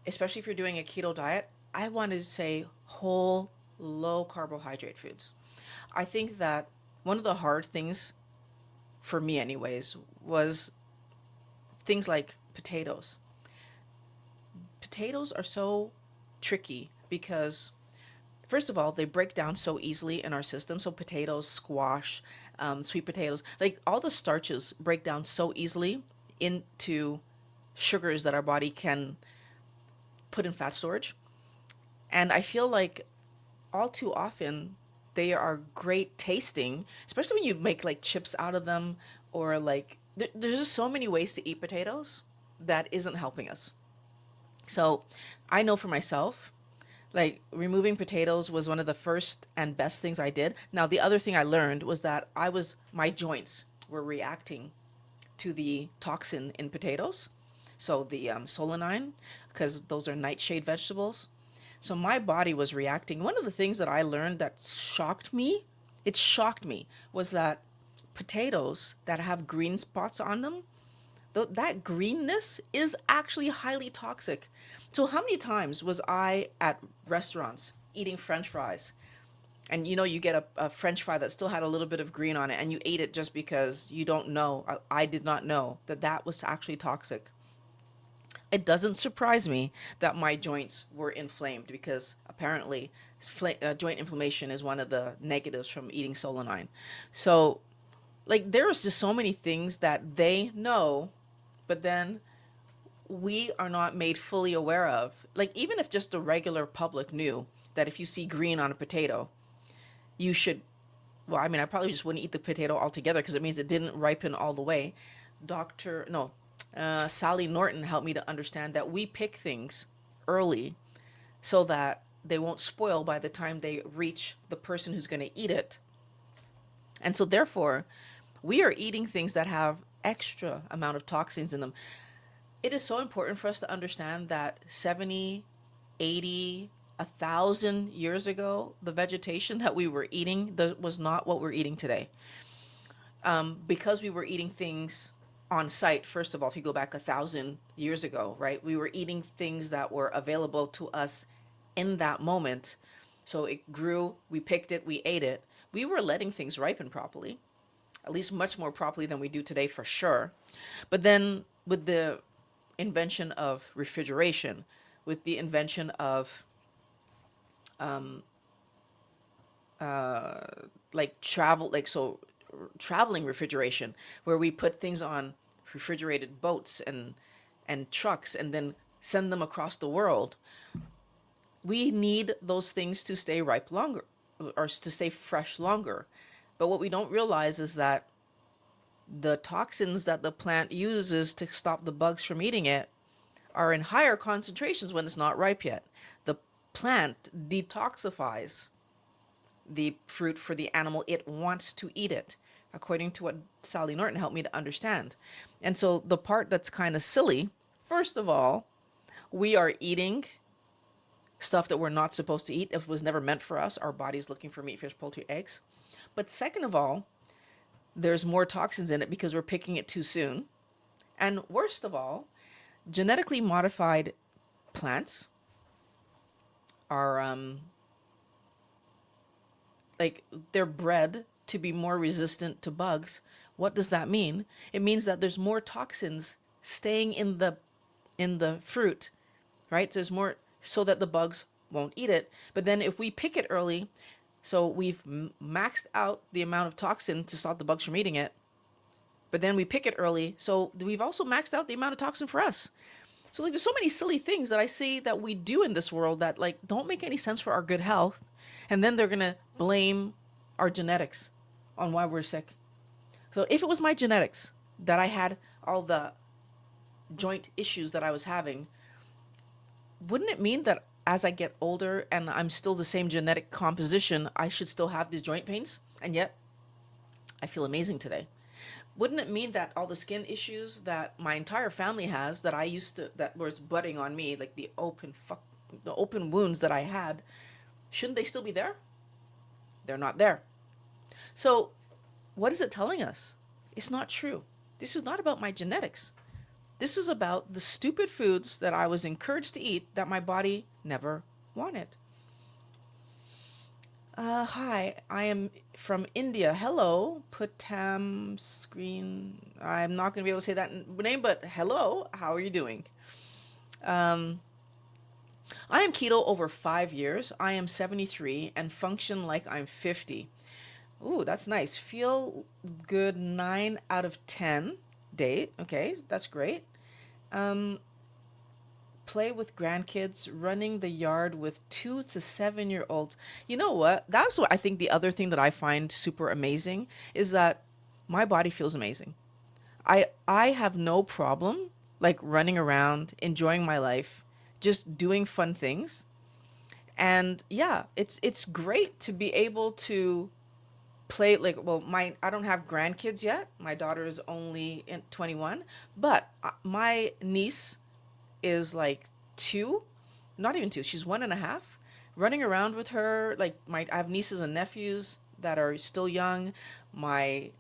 A: especially if you're doing a keto diet. I want to say whole, low carbohydrate foods. I think that one of the hard things, for me anyways, was things like potatoes. Potatoes are so tricky because, first of all, they break down so easily in our system. So potatoes, squash, sweet potatoes, like all the starches break down so easily into sugars that our body can put in fat storage. And I feel like all too often they are great tasting, especially when you make like chips out of them or like there's just so many ways to eat potatoes that isn't helping us. So I know for myself, like removing potatoes was one of the first and best things I did. Now, the other thing I learned was that my joints were reacting to the toxin in potatoes. So the solanine, because those are nightshade vegetables. So my body was reacting. One of the things that I learned that shocked me, was that potatoes that have green spots on them, that greenness is actually highly toxic. So how many times was I at restaurants eating French fries? And you get a French fry that still had a little bit of green on it, and you ate it just because you don't know. I did not know that that was actually toxic. It doesn't surprise me that my joints were inflamed because apparently joint inflammation is one of the negatives from eating solanine. So, like, there's just so many things that they know, but then we are not made fully aware of. Like, even if just the regular public knew that if you see green on a potato, you should, well, I mean, I probably just wouldn't eat the potato altogether because it means it didn't ripen all the way. No, Sally Norton helped me to understand that we pick things early so that they won't spoil by the time they reach the person who's going to eat it. And so therefore, we are eating things that have extra amount of toxins in them. It is so important for us to understand that 70, 80, 1,000 years ago, the vegetation that we were eating was not what we're eating today. Because we were eating things on site, first of all, if you go back 1,000 years ago, right, we were eating things that were available to us in that moment. So it grew, we picked it, we ate it. We were letting things ripen properly, at least much more properly than we do today for sure. But then with the invention of refrigeration, with the invention of um, uh, like travel, like so traveling refrigeration, where we put things on refrigerated boats and trucks and then send them across the world. We need those things to stay ripe longer or to stay fresh longer. But what we don't realize is that the toxins that the plant uses to stop the bugs from eating it are in higher concentrations when it's not ripe yet. The plant detoxifies the fruit for the animal it wants to eat it, according to what Sally Norton helped me to understand. And so the part that's kind of silly, first of all, we are eating stuff that we're not supposed to eat. It was never meant for us. Our body's looking for meat, fish, poultry, eggs. But second of all, there's more toxins in it because we're picking it too soon. And worst of all, genetically modified plants are like they're bred to be more resistant to bugs. What does that mean? It means that there's more toxins staying in the fruit, right? There's more so that the bugs won't eat it. But then if we pick it early, so we've maxed out the amount of toxin to stop the bugs from eating it, but then we pick it early, so we've also maxed out the amount of toxin for us. So like there's so many silly things that I see that we do in this world that like don't make any sense for our good health, and then they're gonna blame our genetics on why we're sick. So if it was my genetics that I had all the joint issues that I was having, wouldn't it mean that as I get older and I'm still the same genetic composition, I should still have these joint pains? And yet, I feel amazing today. Wouldn't it mean that all the skin issues that my entire family has, that I used to, that was budding on me, like the open wounds that I had, shouldn't they still be there? They're not there. So, what is it telling us? It's not true. This is not about my genetics. This is about the stupid foods that I was encouraged to eat that my body never wanted. Hi, I am from India. Hello, Putam Screen. I'm not going to be able to say that name, but hello, how are you doing? Um, I am keto over 5 years. I am 73 and function like I'm 50. Ooh, that's nice. Feel good 9 out of 10 date. Okay, that's great. Um, Play with grandkids, running the yard with 2 to 7 year olds. You know what? That's what I think the other thing that I find super amazing is that my body feels amazing. I have no problem like running around, enjoying my life, just doing fun things. And yeah, it's great to be able to play like well my I don't have grandkids yet. My daughter is only 21, but my niece is like two, not even two. She's 1.5. Running around with her, like I have nieces and nephews that are still young. My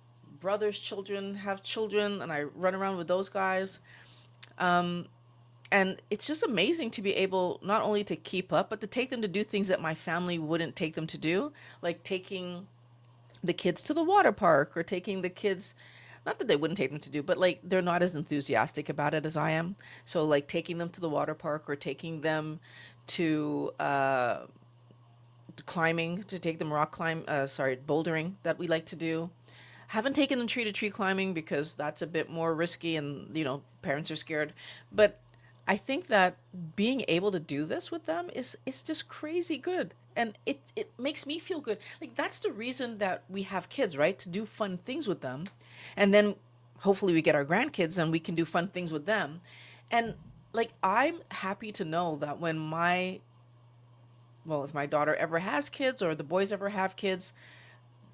A: brother's children have children, and I run around with those guys. Um, and it's just amazing to be able not only to keep up, but to take them to do things that my family wouldn't take them to do, like taking the kids to the water park or taking the kids, not that they wouldn't take them to do, but like they're not as enthusiastic about it as I am. So like taking them to the water park or taking them to climbing, to take them bouldering that we like to do. Haven't taken them tree to tree climbing because that's a bit more risky and parents are scared. But I think that being able to do this with them is just crazy good. And it makes me feel good. Like that's the reason that we have kids, right? To do fun things with them. And then hopefully we get our grandkids and we can do fun things with them. And like I'm happy to know that if my daughter ever has kids or the boys ever have kids,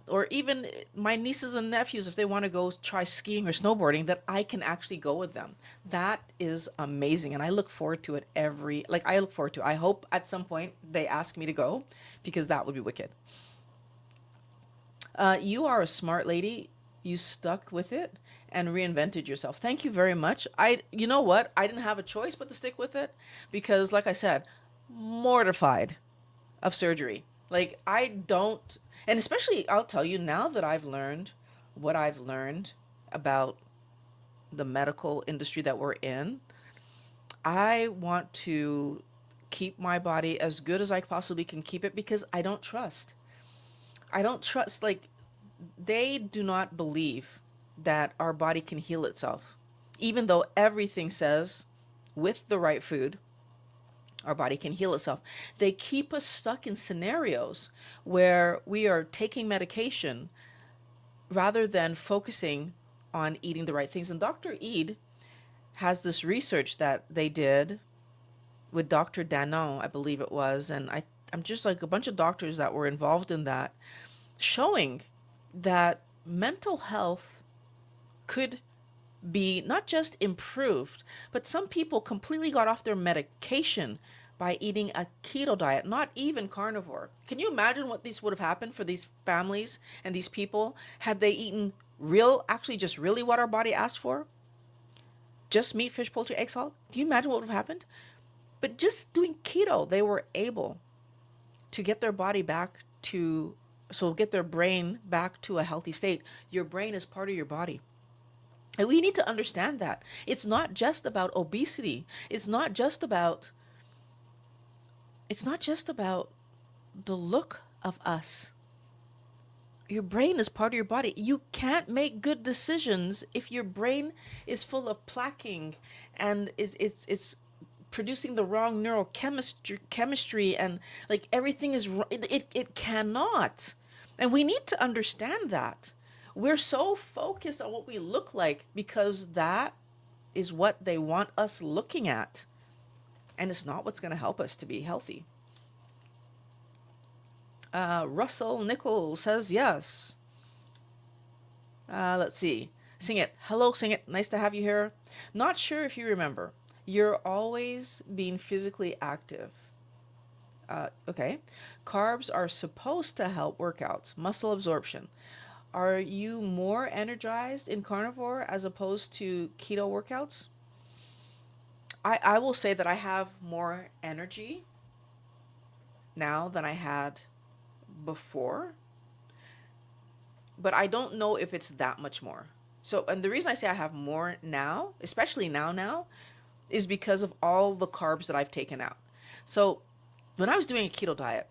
A: or even my nieces and nephews, if they want to go try skiing or snowboarding, that I can actually go with them. That is amazing. And I look forward to it I look forward to, I hope at some point they ask me to go because that would be wicked. You are a smart lady. You stuck with it and reinvented yourself. Thank you very much. You know what? I didn't have a choice but to stick with it because, like I said, mortified of surgery. Like, I don't, and especially I'll tell you now that I've learned what I've learned about the medical industry that we're in, I want to keep my body as good as I possibly can keep it because I don't trust. I don't trust, like, they do not believe that our body can heal itself, even though everything says with the right food, our body can heal itself. They keep us stuck in scenarios where we are taking medication rather than focusing on eating the right things. And Dr. Eid has this research that they did with Dr. Danon, I believe it was, and I'm just like a bunch of doctors that were involved in that, showing that mental health could be not just improved, but some people completely got off their medication by eating a keto diet, not even carnivore. Can you imagine what these would have happened for these families and these people had they eaten real, actually just really what our body asked for? Just meat, fish, poultry, egg, salt? Do you imagine what would have happened? But just doing keto, they were able to get their body back to, so get their brain back to a healthy state. Your brain is part of your body. And we need to understand that. It's not just about obesity. It's not just about the look of us. Your brain is part of your body. You can't make good decisions if your brain is full of plaquing and is producing the wrong neurochemistry and like everything is it cannot. And we need to understand that. We're so focused on what we look like because that is what they want us looking at. And it's not what's going to help us to be healthy. Russell Nichols says yes. Let's see. Sing it. Hello, sing it. Nice to have you here. Not sure if you remember. You're always being physically active. Okay. Carbs are supposed to help workouts, muscle absorption. Are you more energized in carnivore as opposed to keto workouts? I will say that I have more energy now than I had before, but I don't know if it's that much more. So, and the reason I say I have more now, especially now, is because of all the carbs that I've taken out. So, when I was doing a keto diet,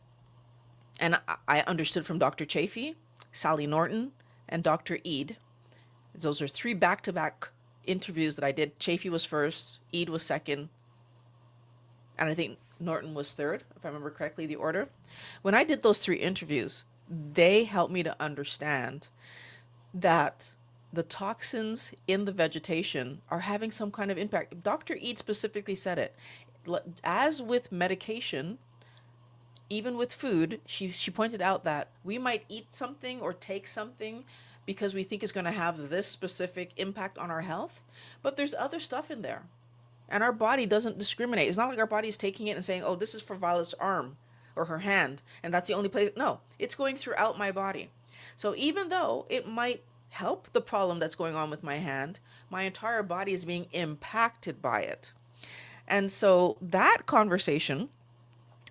A: and I understood from Dr. Chafee, Sally Norton, and Dr. Eid, those are 3 back-to-back interviews that I did. Chafee was first, Eid was second, and I think Norton was third, if I remember correctly, the order. When I did those 3 interviews, they helped me to understand that the toxins in the vegetation are having some kind of impact. Dr. Eid specifically said it. As with medication, even with food, she pointed out that we might eat something or take something because we think it's going to have this specific impact on our health, but there's other stuff in there. And our body doesn't discriminate. It's not like our body is taking it and saying, oh, this is for Violet's arm or her hand, and that's the only place. No, it's going throughout my body. So even though it might help the problem that's going on with my hand, my entire body is being impacted by it. And so that conversation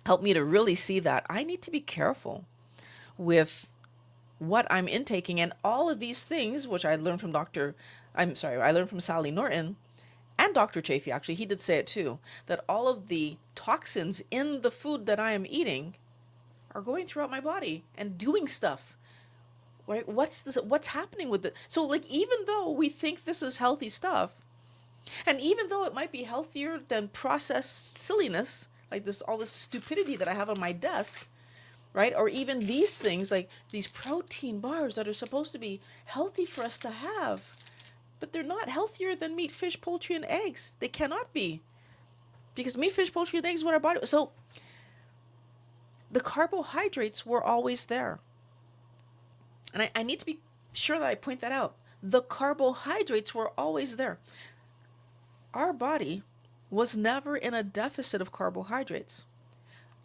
A: helped me to really see that I need to be careful with what I'm intaking, and all of these things, which I learned from I learned from Sally Norton and Dr. Chafee, actually, he did say it too, that all of the toxins in the food that I am eating are going throughout my body and doing stuff. Right? What's happening with it? So like, even though we think this is healthy stuff, and even though it might be healthier than processed silliness, like all this stupidity that I have on my desk, right? Or even these things, like these protein bars that are supposed to be healthy for us to have, but they're not healthier than meat, fish, poultry, and eggs. They cannot be. Because meat, fish, poultry, and eggs is what our body... So the carbohydrates were always there. And I need to be sure that I point that out. The carbohydrates were always there. Our body was never in a deficit of carbohydrates.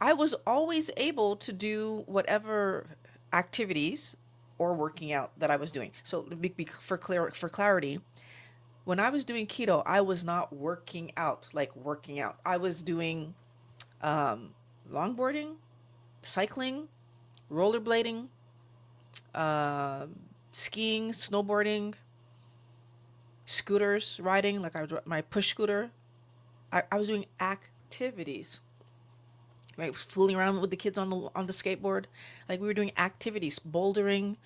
A: I was always able to do whatever activities or working out that I was doing. So for clarity, when I was doing keto, I was not working out, like working out. I was doing longboarding, cycling, rollerblading, skiing, snowboarding, scooters, riding, like I was my push scooter. I was doing activities, right? Fooling around with the kids on the skateboard. Like we were doing activities, bouldering,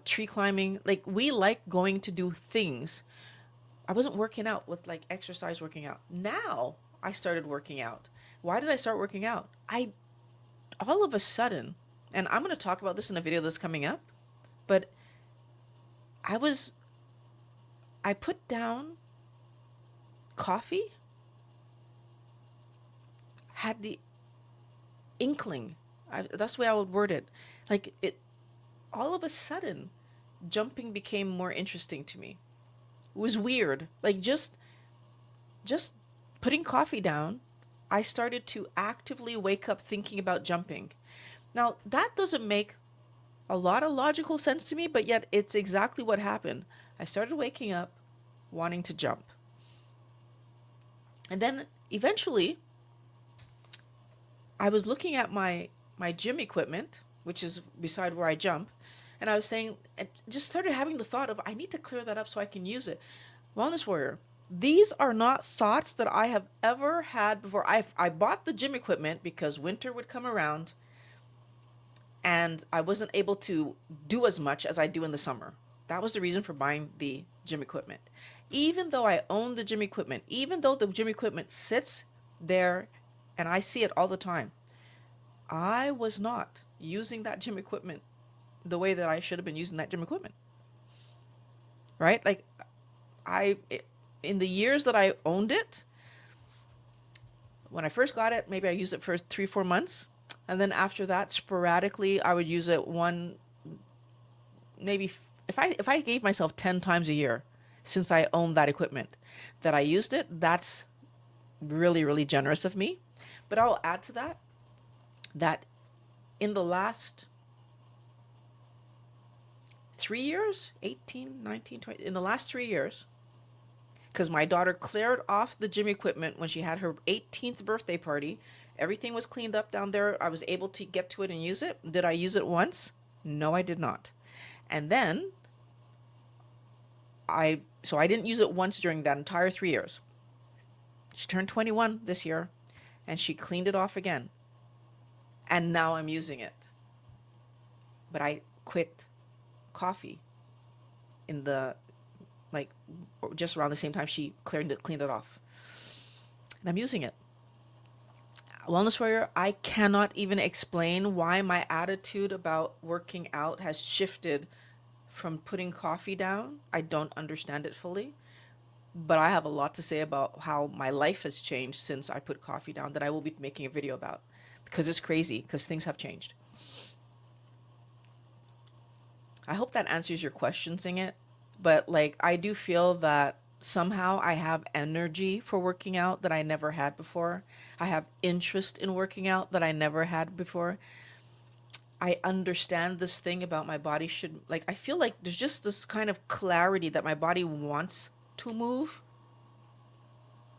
A: tree climbing. Like we like going to do things. I wasn't working out with like exercise working out. Now I started working out. Why did I start working out? All of a sudden, and I'm going to talk about this in a video that's coming up, but I was I put down coffee, had the inkling. That's the way I would word it. Like it, all of a sudden, jumping became more interesting to me. It was weird. Like just putting coffee down, I started to actively wake up thinking about jumping. Now, that doesn't make a lot of logical sense to me, but yet it's exactly what happened. I started waking up wanting to jump. And then eventually, I was looking at my gym equipment, which is beside where I jump, and I was saying, I just started having the thought of I need to clear that up so I can use it. Wellness Warrior, these are not thoughts that I have ever had before. I bought the gym equipment because winter would come around and I wasn't able to do as much as I do in the summer. That was the reason for buying the gym equipment. Even though I own the gym equipment, even though the gym equipment sits there and I see it all the time, I was not using that gym equipment the way that I should have been using that gym equipment. Right? Like I in the years that I owned it, when I first got it, maybe I used it for 3, 4 months. And then after that, sporadically, I would use it maybe if I gave myself 10 times a year since I owned that equipment that I used it, that's really, really generous of me. But I'll add to that that in the last 3 years, 18, 19, 20, in the last 3 years, because my daughter cleared off the gym equipment when she had her 18th birthday party. Everything was cleaned up down there. I was able to get to it and use it. Did I use it once? No, I did not. And then I didn't use it once during that entire 3 years. She turned 21 this year and she cleaned it off again. And now I'm using it. But I quit coffee in the like just around the same time she cleaned it off. And I'm using it. Wellness Warrior, I cannot even explain why my attitude about working out has shifted from putting coffee down. I don't understand it fully, but I have a lot to say about how my life has changed since I put coffee down that I will be making a video about because it's crazy because things have changed. I hope that answers your question, Sing It. But like, I do feel that somehow I have energy for working out that I never had before. I have interest in working out that I never had before. I understand this thing about my body should, like, I feel like there's just this kind of clarity that my body wants to move.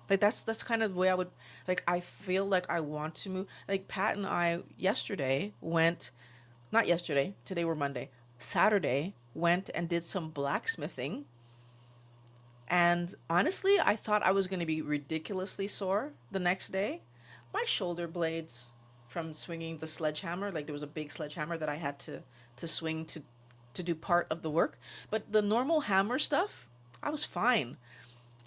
A: Like that's kind of the way I would, like, I feel like I want to move. Like Pat and I yesterday went, not yesterday, today we're Monday. Saturday went and did some blacksmithing. And honestly, I thought I was going to be ridiculously sore the next day. My shoulder blades from swinging the sledgehammer, like there was a big sledgehammer that I had to swing to do part of the work. But the normal hammer stuff, I was fine.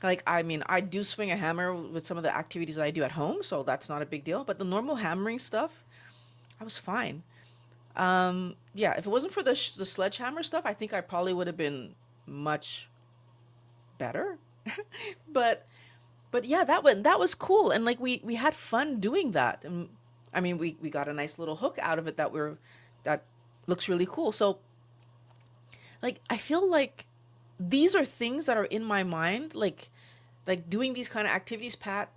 A: Like, I mean, I do swing a hammer with some of the activities that I do at home, so that's not a big deal. But the normal hammering stuff, I was fine. Yeah, if it wasn't for the sledgehammer stuff, I think I probably would have been much better. but but yeah, that was cool, and like we had fun doing that. And I mean, we got a nice little hook out of it that looks really cool. So like I feel like these are things that are in my mind, like doing these kind of activities. Pat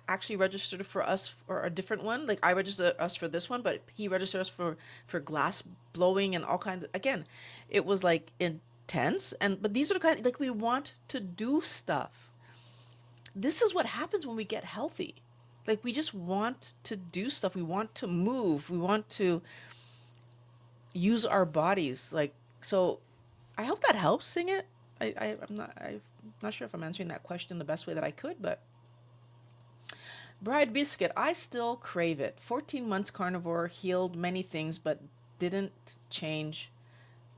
A: actually registered for us for a different one. Like I registered us for this one, but he registered us for glass blowing and all kinds of, again, it was like intense. And but these are the kind, like, we want to do stuff. This is what happens when we get healthy. Like we just want to do stuff. We want to move. We want to use our bodies. Like, so I hope that helps. Sing It. I'm not sure if I'm answering that question the best way that I could, but Bride Biscuit, I still crave it. 14 months carnivore, healed many things, but didn't change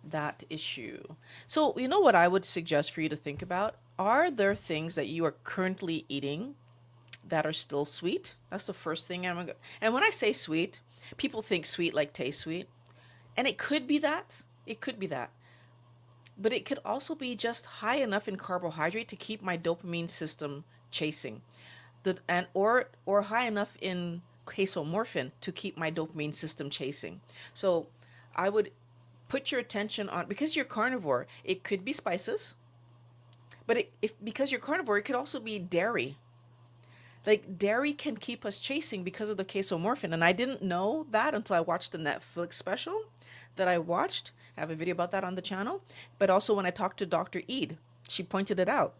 A: that issue. So, you know what I would suggest for you to think about? Are there things that you are currently eating that are still sweet? That's the first thing I'm gonna go. And when I say sweet, people think sweet like taste sweet. And it could be that. It could be that. but it could also be just high enough in carbohydrate to keep my dopamine system chasing. Or high enough in casomorphin to keep my dopamine system chasing. So I would put your attention on, because you're carnivore, it could be spices, but if because you're carnivore, it could also be dairy. Like dairy can keep us chasing because of the casomorphin, and I didn't know that until I watched the Netflix special that I watched. I have a video about that on the channel. But also when I talked to Dr. Eid, she pointed it out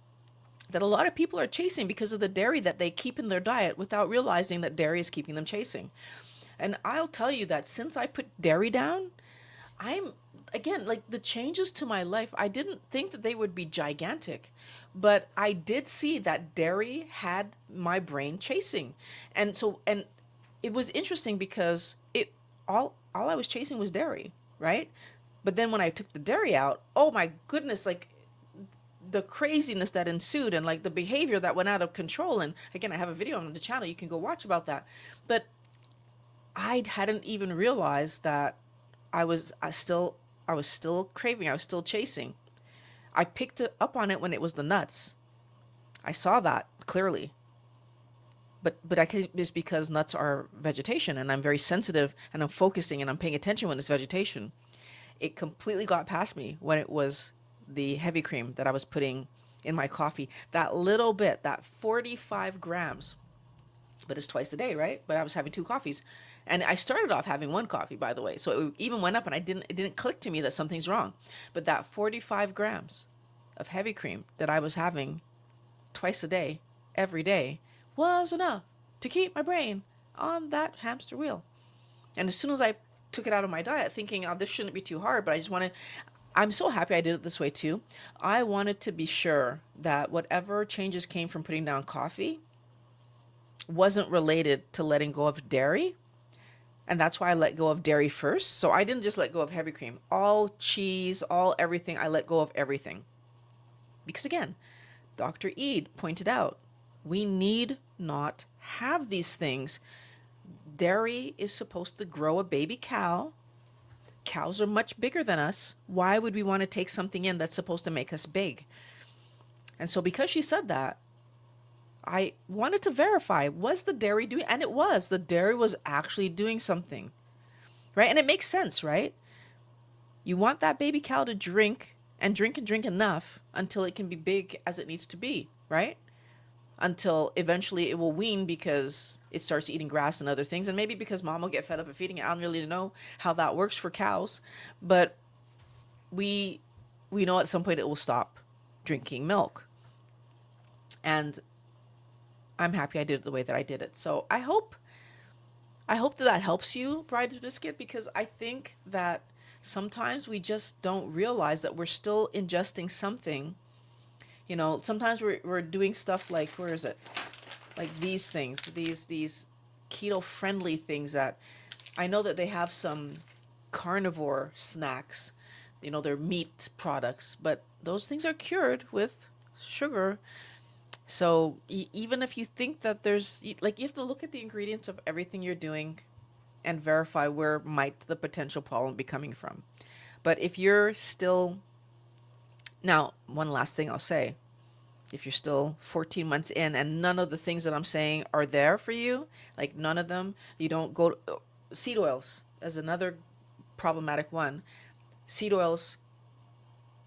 A: that a lot of people are chasing because of the dairy that they keep in their diet without realizing that dairy is keeping them chasing. And I'll tell you that since I put dairy down, I'm again like the changes to my life. I didn't think that they would be gigantic, but I did see that dairy had my brain chasing. And it was interesting because it all I was chasing was dairy, right? But then when I took the dairy out, oh my goodness, like the craziness that ensued and like the behavior that went out of control. And again, I have a video on the channel you can go watch about that. But I hadn't even realized that I was still craving, I was still chasing. I picked it up on it when it was the nuts. I saw that clearly. But I think it's because nuts are vegetation and I'm very sensitive and I'm focusing and I'm paying attention when it's vegetation. It completely got past me when it was the heavy cream that I was putting in my coffee. That little bit, that 45 grams, but it's twice a day, right? But I was having two coffees. And I started off having one coffee, by the way. So it even went up and it didn't click to me that something's wrong. But that 45 grams of heavy cream that I was having twice a day, every day, was enough to keep my brain on that hamster wheel. And as soon as I took it out of my diet, thinking, oh, this shouldn't be too hard, but I just want to, I'm so happy I did it this way too. I wanted to be sure that whatever changes came from putting down coffee wasn't related to letting go of dairy. And that's why I let go of dairy first. So I didn't just let go of heavy cream, all cheese, all everything. I let go of everything. Because again, Dr. Eid pointed out, we need not have these things. Dairy is supposed to grow a baby cow. Cows are much bigger than us. Why would we want to take something in that's supposed to make us big? And so because she said that, I wanted to verify, was the dairy doing, and it was, the dairy was actually doing something, right? And it makes sense, right? You want that baby cow to drink and drink and drink enough until it can be big as it needs to be, right? Until eventually it will wean because it starts eating grass and other things. And maybe because mom will get fed up of feeding it. I don't really know how that works for cows, but we know at some point it will stop drinking milk. And I'm happy I did it the way that I did it. So I hope that helps you, Bride's Biscuit, because I think that sometimes we just don't realize that we're still ingesting something. You know, sometimes we're doing stuff like, where is it? Like these things, these keto friendly things that I know that they have some carnivore snacks, you know, they're meat products, but those things are cured with sugar. So even if you think that there's, like, you have to look at the ingredients of everything you're doing and verify where might the potential problem be coming from. But if you're still, now, one last thing I'll say, if you're still 14 months in and none of the things that I'm saying are there for you, like none of them, you don't go, seed oils as another problematic one. Seed oils,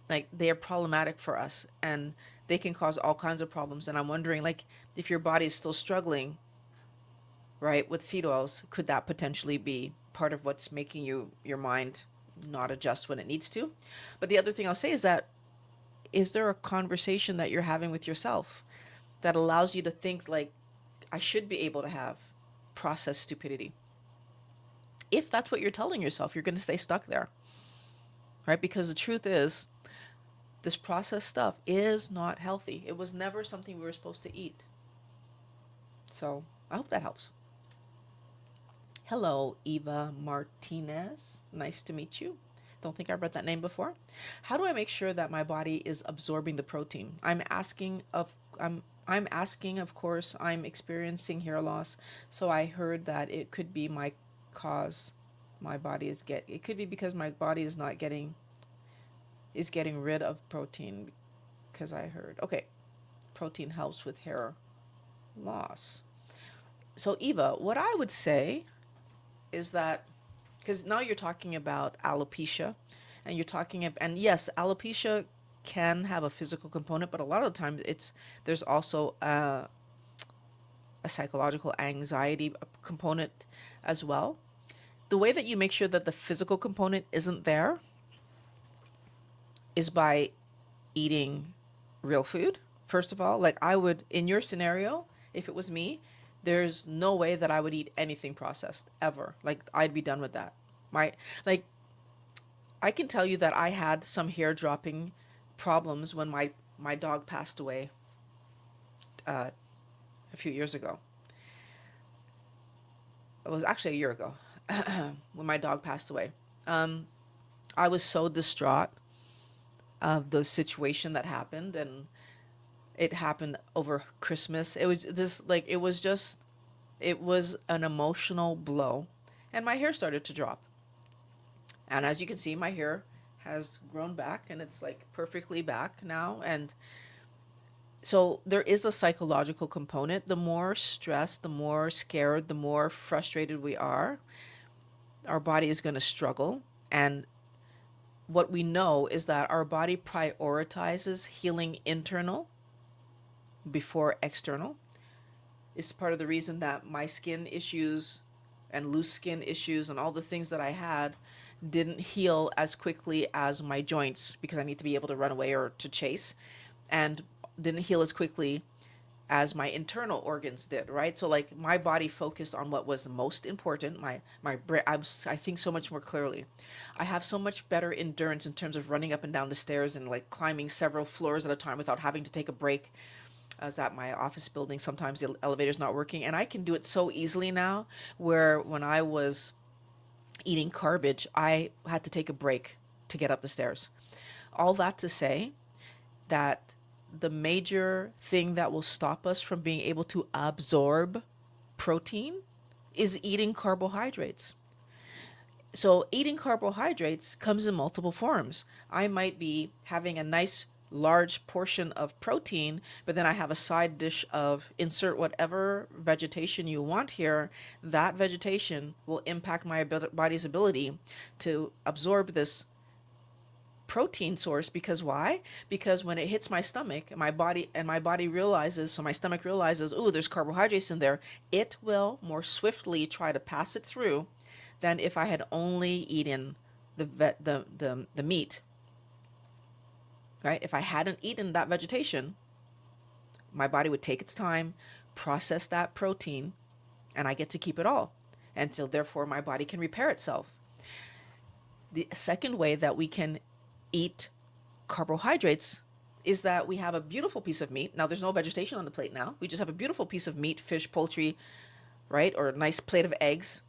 A: like they are problematic for us and they can cause all kinds of problems. And I'm wondering, like, if your body is still struggling, right, with seed oils, could that potentially be part of what's making your mind not adjust when it needs to? But the other thing I'll say is that, is there a conversation that you're having with yourself that allows you to think like, I should be able to have processed stupidity? If that's what you're telling yourself, you're going to stay stuck there, right? Because the truth is, this processed stuff is not healthy. It was never something we were supposed to eat. So I hope that helps. Hello, Eva Martinez. Nice to meet you. Don't think I've read that name before. How do I make sure that my body is absorbing the protein? I'm asking, of course, I'm experiencing hair loss, so I heard that it could be my cause. It could be because my body is not getting
B: is getting rid of protein because I heard, okay, protein helps with hair loss. So, Eva, what I would say is that because now you're talking about alopecia and you're talking and yes, alopecia can have a physical component, but a lot of the times there's also a psychological anxiety component as well. The way that you make sure that the physical component isn't there is by eating real food. First of all, like I would, in your scenario, if it was me, there's no way that I would eat anything processed ever. Like I'd be done with that. My like I can tell you that I had some hair dropping problems when my dog passed away uh, a few years ago. It was actually a year ago when my dog passed away. Um, I was so distraught of the situation that happened, and it happened over Christmas. It was this like it was an emotional blow, and my hair started to drop. And as you can see, my hair has grown back, and it's like perfectly back now. And so there is a psychological component. The more stressed, the more scared, the more frustrated we are, our body is going to struggle. And what we know is that our body prioritizes healing internal before external. Is part of the reason that my skin issues and loose skin issues and all the things that I had didn't heal as quickly as my joints because I need to be able to run away or to chase, and didn't heal as quickly as my internal organs did, right? So like my body focused on what was the most important. My brain, I think so much more clearly. I have so much better endurance in terms of running up and down the stairs and like climbing several floors at a time without having to take a break. I was at my office building. Sometimes the elevator's not working, and I can do it so easily now. Where when I was eating garbage, I had to take a break to get up the stairs. All that to say that the major thing that will stop us from being able to absorb protein is eating carbohydrates. So, eating carbohydrates comes in multiple forms. I might be having a nice large portion of protein, but then I have a side dish of insert whatever vegetation you want here. That vegetation will impact my body's ability to absorb this protein source. Because why? Because when it hits my stomach, my body realizes, so my stomach realizes, oh, there's carbohydrates in there, it will more swiftly try to pass it through than if I had only eaten the meat, right? If I hadn't eaten that vegetation, my body would take its time, process that protein, and I get to keep it all. And so therefore my body can repair itself. The second way that we can eat carbohydrates is that we have a beautiful piece of meat. Now, there's no vegetation on the plate now. We just have a beautiful piece of meat, fish, poultry, right? Or a nice plate of eggs.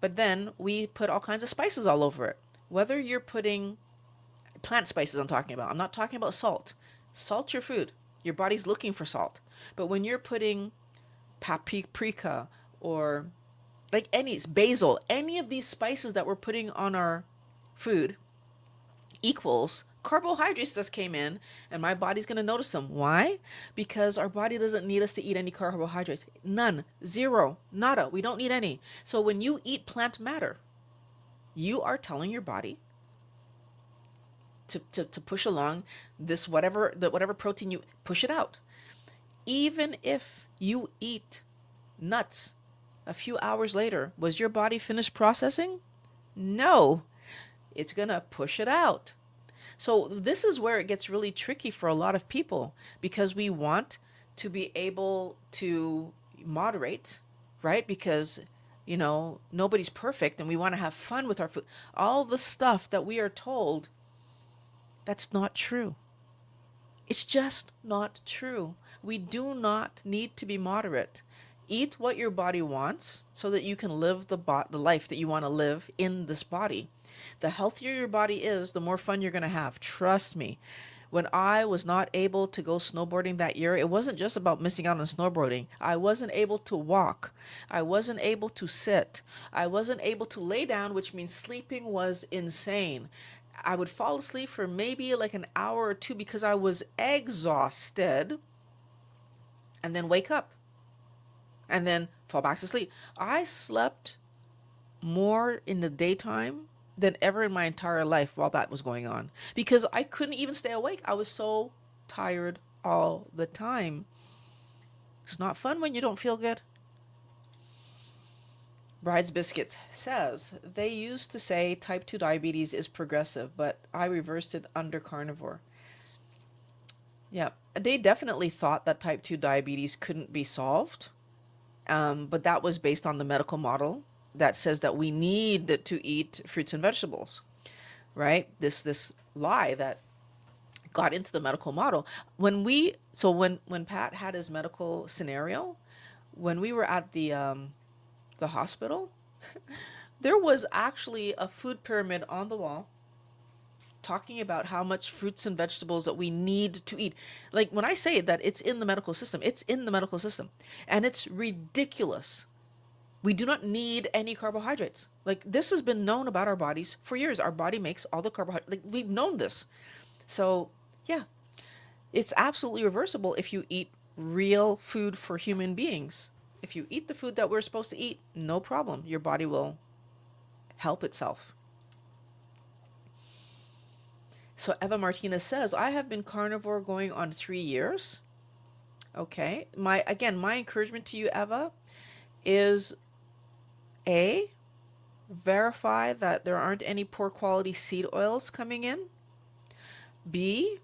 B: But then we put all kinds of spices all over it. Whether you're putting plant spices, I'm talking about. I'm not talking about salt. Salt your food. Your body's looking for salt. But when you're putting paprika or like any basil, any of these spices that we're putting on our food, equals carbohydrates just came in, and my body's going to notice them. Why? Because our body doesn't need us to eat any carbohydrates. None. Zero. Nada. We don't need any. So when you eat plant matter, you are telling your body to push along this whatever protein you push it out. Even if you eat nuts a few hours later, was your body finished processing? No. It's going to push it out. So this is where it gets really tricky for a lot of people because we want to be able to moderate, right? Because nobody's perfect and we want to have fun with our food. All the stuff that we are told, that's not true. It's just not true. We do not need to be moderate. Eat what your body wants so that you can live the life that you want to live in this body. The healthier your body is, the more fun you're going to have. Trust me. When I was not able to go snowboarding that year, it wasn't just about missing out on snowboarding. I wasn't able to walk. I wasn't able to sit. I wasn't able to lay down, which means sleeping was insane. I would fall asleep for maybe like an hour or two because I was exhausted, and then wake up and then fall back to sleep. I slept more in the daytime than ever in my entire life while that was going on because I couldn't even stay awake. I was so tired all the time. It's not fun when you don't feel good. Bride's Biscuits says they used to say type 2 diabetes is progressive, but I reversed it under carnivore. Yeah, they definitely thought that type 2 diabetes couldn't be solved, but that was based on the medical model that says that we need to eat fruits and vegetables, right? This lie that got into the medical model. When Pat had his medical scenario, when we were at the hospital, there was actually a food pyramid on the wall talking about how much fruits and vegetables that we need to eat. Like when I say that it's in the medical system, it's in the medical system. And it's ridiculous. We do not need any carbohydrates. Like this has been known about our bodies for years. Our body makes all the carbohydrates. Like we've known this. So, yeah, it's absolutely reversible if you eat real food for human beings. If you eat the food that we're supposed to eat, no problem. Your body will help itself. So Eva Martinez says, I have been carnivore going on 3 years. Okay. My encouragement to you, Eva, is A, verify that there aren't any poor quality seed oils coming in. B,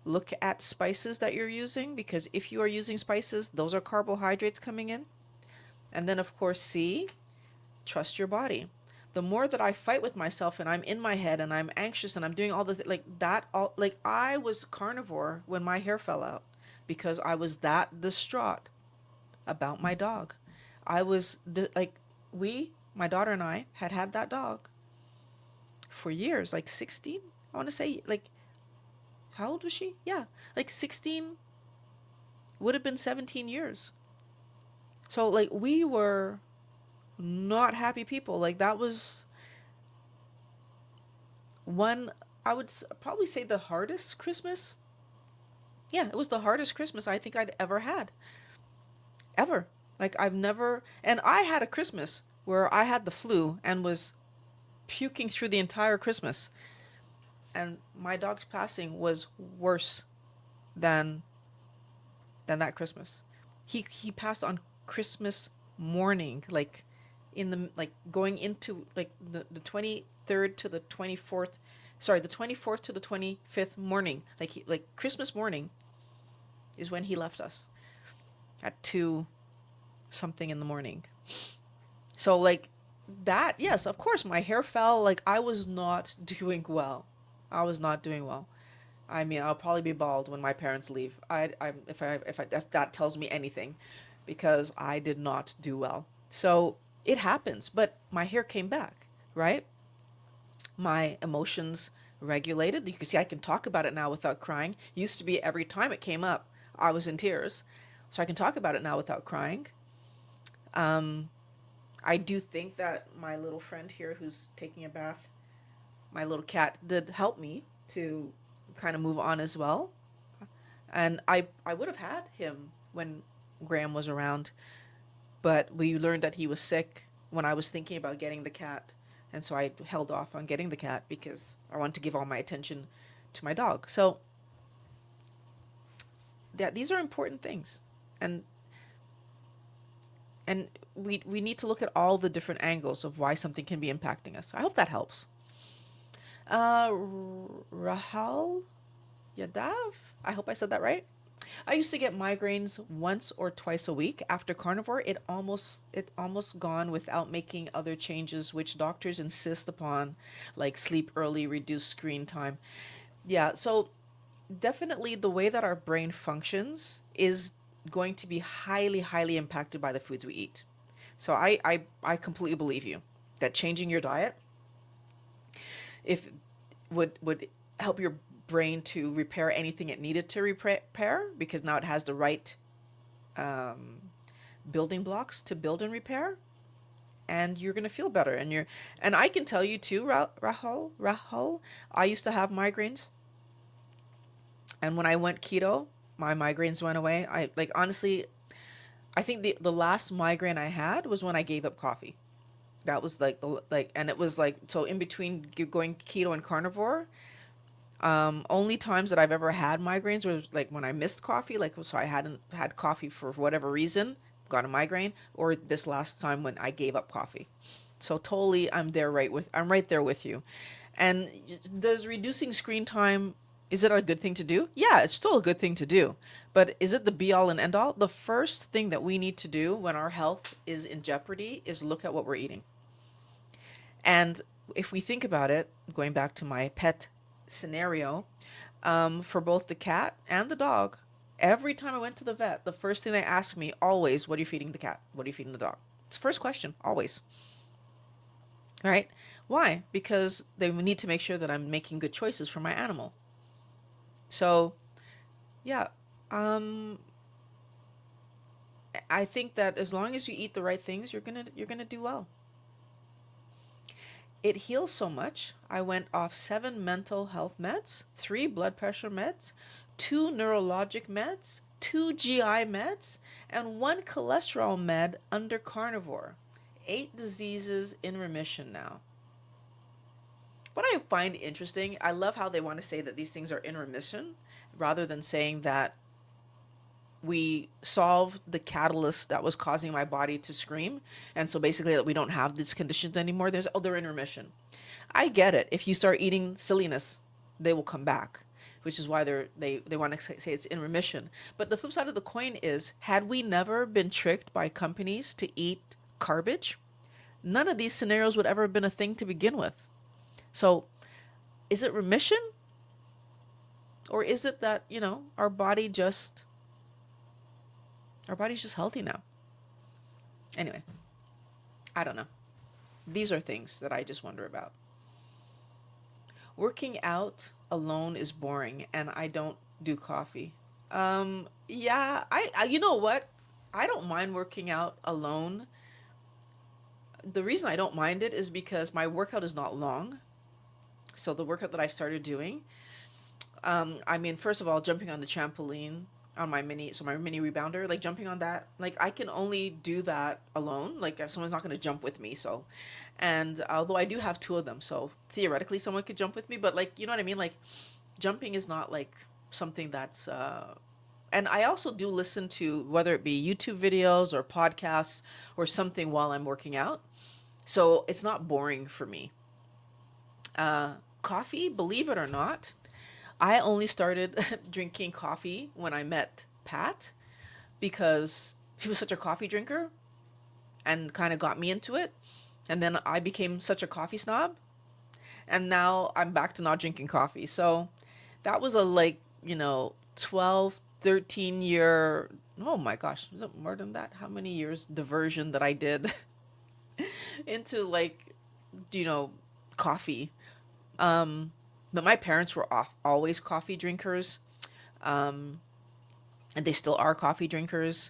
B: look at spices that you're using, because if you are using spices, those are carbohydrates coming in. And then of course, C, trust your body. The more that I fight with myself and I'm in my head and I'm anxious and I'm doing all the like that, all like I was carnivore when my hair fell out because I was that distraught about my dog. I was like, my daughter and I had that dog for years, like 16. I want to say, like, how old was she? Yeah, like 16, would have been 17 years. So like we were not happy people. Like that was one, I would probably say the hardest Christmas. Yeah, it was the hardest Christmas I think I'd ever had. Ever. Like I've never, and I had a Christmas where I had the flu and was puking through the entire Christmas. And my dog's passing was worse than that Christmas. He passed on Christmas morning, like in the like going into like the 23rd to the 24th, sorry, the 24th to the 25th morning. Like Christmas morning is when he left us at 2 something in the morning. So like that, yes, of course my hair fell, like I was not doing well. I was not doing well. I mean, I'll probably be bald when my parents leave. If that tells me anything, because I did not do well. So it happens, but my hair came back, right? My emotions regulated. You can see I can talk about it now without crying. Used to be every time it came up, I was in tears. So I can talk about it now without crying. Um, I do think that my little friend here who's taking a bath, my little cat, did help me to kind of move on as well. And I would have had him when Graham was around, but we learned that he was sick when I was thinking about getting the cat. And so I held off on getting the cat because I wanted to give all my attention to my dog. So these are important things. And we need to look at all the different angles of why something can be impacting us. I hope that helps. Rahal Yadav, I hope I said that right. I used to get migraines once or twice a week. After carnivore, it almost gone without making other changes, which doctors insist upon, like sleep early, reduce screen time. Yeah, so definitely the way that our brain functions is going to be highly, highly impacted by the foods we eat. So I completely believe you that changing your diet if would help your brain to repair anything it needed to repair, because now it has the right building blocks to build and repair. and you're going to feel better. And I can tell you too, Rahul, I used to have migraines, and when I went keto, my migraines went away. I like honestly, I think the last migraine I had was when I gave up coffee. That was like and it was like, so in between going keto and carnivore, only times that I've ever had migraines was like when I missed coffee, like so I hadn't had coffee for whatever reason, got a migraine, or this last time when I gave up coffee. So totally, I'm right there with you. And does reducing screen time, is it a good thing to do? Yeah, it's still a good thing to do. But is it the be all and end all? The first thing that we need to do when our health is in jeopardy is look at what we're eating. And if we think about it, going back to my pet scenario, for both the cat and the dog, every time I went to the vet, the first thing they asked me always, what are you feeding the cat? What are you feeding the dog? It's the first question, always. Right? Why? Because they need to make sure that I'm making good choices for my animal. So, yeah, um, I think that as long as you eat the right things, you're gonna do well. It heals so much. I went off 7 mental health meds, 3 blood pressure meds, 2 neurologic meds, 2 GI meds, and 1 cholesterol med under carnivore. 8 diseases in remission now. What I find interesting, I love how they want to say that these things are in remission rather than saying that we solved the catalyst that was causing my body to scream. And so basically that we don't have these conditions anymore. They're in remission. I get it. If you start eating silliness, they will come back, which is why they want to say it's in remission. But the flip side of the coin is, had we never been tricked by companies to eat garbage, none of these scenarios would ever have been a thing to begin with. So is it remission? Or is it that, our body's just healthy now? Anyway, I don't know. These are things that I just wonder about. Working out alone is boring, and I don't do coffee. Yeah, you know what? I don't mind working out alone. The reason I don't mind it is because my workout is not long. So the workout that I started doing, I mean, first of all, jumping on the trampoline on my mini rebounder, like jumping on that, like I can only do that alone. Like if someone's not going to jump with me, so, and although I do have 2 of them, so theoretically someone could jump with me, but like, you know what I mean? Like jumping is not like something that's, and I also do listen to whether it be YouTube videos or podcasts or something while I'm working out. So it's not boring for me. Coffee, believe it or not, I only started drinking coffee when I met Pat because he was such a coffee drinker and kind of got me into it. And then I became such a coffee snob. And now I'm back to not drinking coffee. So that was a 12, 13 year, oh my gosh, was it more than that? How many years diversion that I did into you know, coffee. But my parents were always coffee drinkers, um, and they still are coffee drinkers.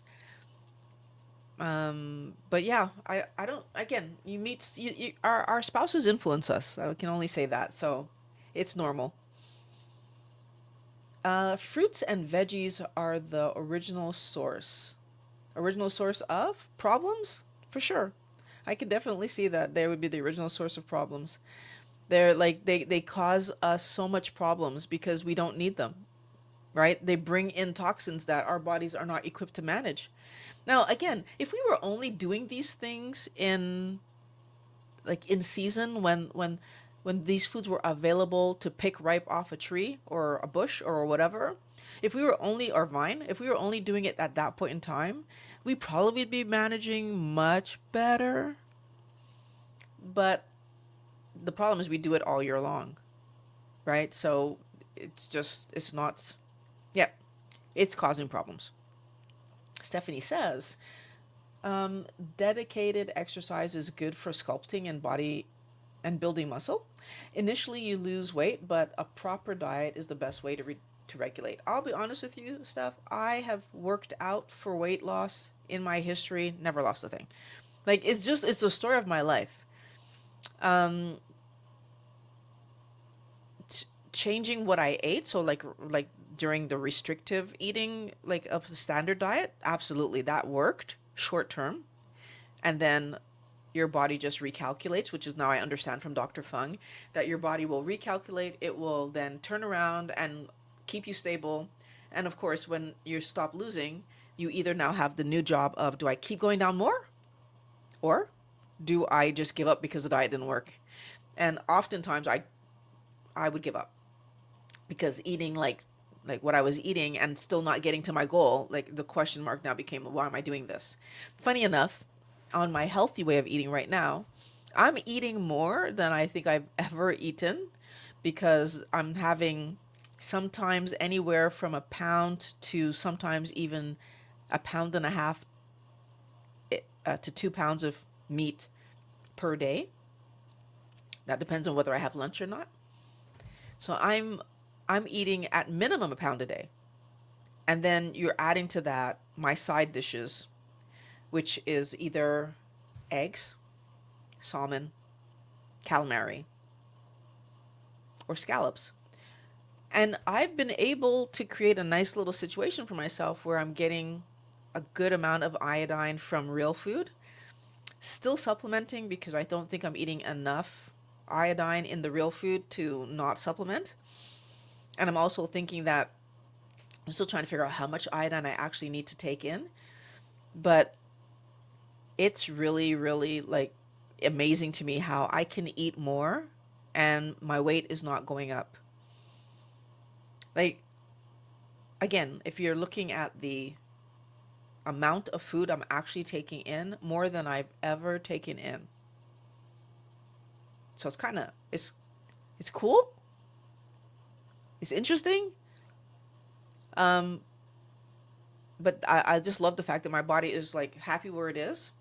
B: But yeah, I don't. Again, our spouses influence us. I can only say that. So, it's normal. Fruits and veggies are the original source of problems for sure. I could definitely see that they would be the original source of problems. They're like they cause us so much problems because we don't need them, right? They bring in toxins that our bodies are not equipped to manage. Now, again, if we were only doing these things in season when these foods were available to pick ripe off a tree or a bush or whatever, if we were only or vine, if we were only doing it at that point in time, we probably would be managing much better. But the problem is we do it all year long, right? So it's not, yeah, it's causing problems. Stephanie says, dedicated exercise is good for sculpting and body and building muscle. Initially, you lose weight, but a proper diet is the best way to regulate. I'll be honest with you, Steph. I have worked out for weight loss in my history, never lost a thing. Like it's the story of my life. Um, Changing what I ate, so like during the restrictive eating like of the standard diet, absolutely that worked short term, and then your body just recalculates, which is now I understand from Dr. Fung that your body will recalculate, it will then turn around and keep you stable. And of course, when you stop losing, you either now have the new job of do I keep going down more or do I just give up because the diet didn't work? And oftentimes I would give up because eating like what I was eating and still not getting to my goal, like the question mark now became, why am I doing this? Funny enough, on my healthy way of eating right now, I'm eating more than I think I've ever eaten because I'm having sometimes anywhere from a pound to sometimes even a pound and a half to 2 pounds of meat per day. That depends on whether I have lunch or not. So I'm eating at minimum a pound a day. And then you're adding to that my side dishes, which is either eggs, salmon, calamari, or scallops. And I've been able to create a nice little situation for myself where I'm getting a good amount of iodine from real food, still supplementing because I don't think I'm eating enough iodine in the real food to not supplement. And I'm also thinking that I'm still trying to figure out how much iodine I actually need to take in. But it's really, really like amazing to me how I can eat more and my weight is not going up. Like, again, if you're looking at the amount of food I'm actually taking in, more than I've ever taken in. So it's kind of it's cool. It's interesting. Um, but I just love the fact that my body is like happy where it is.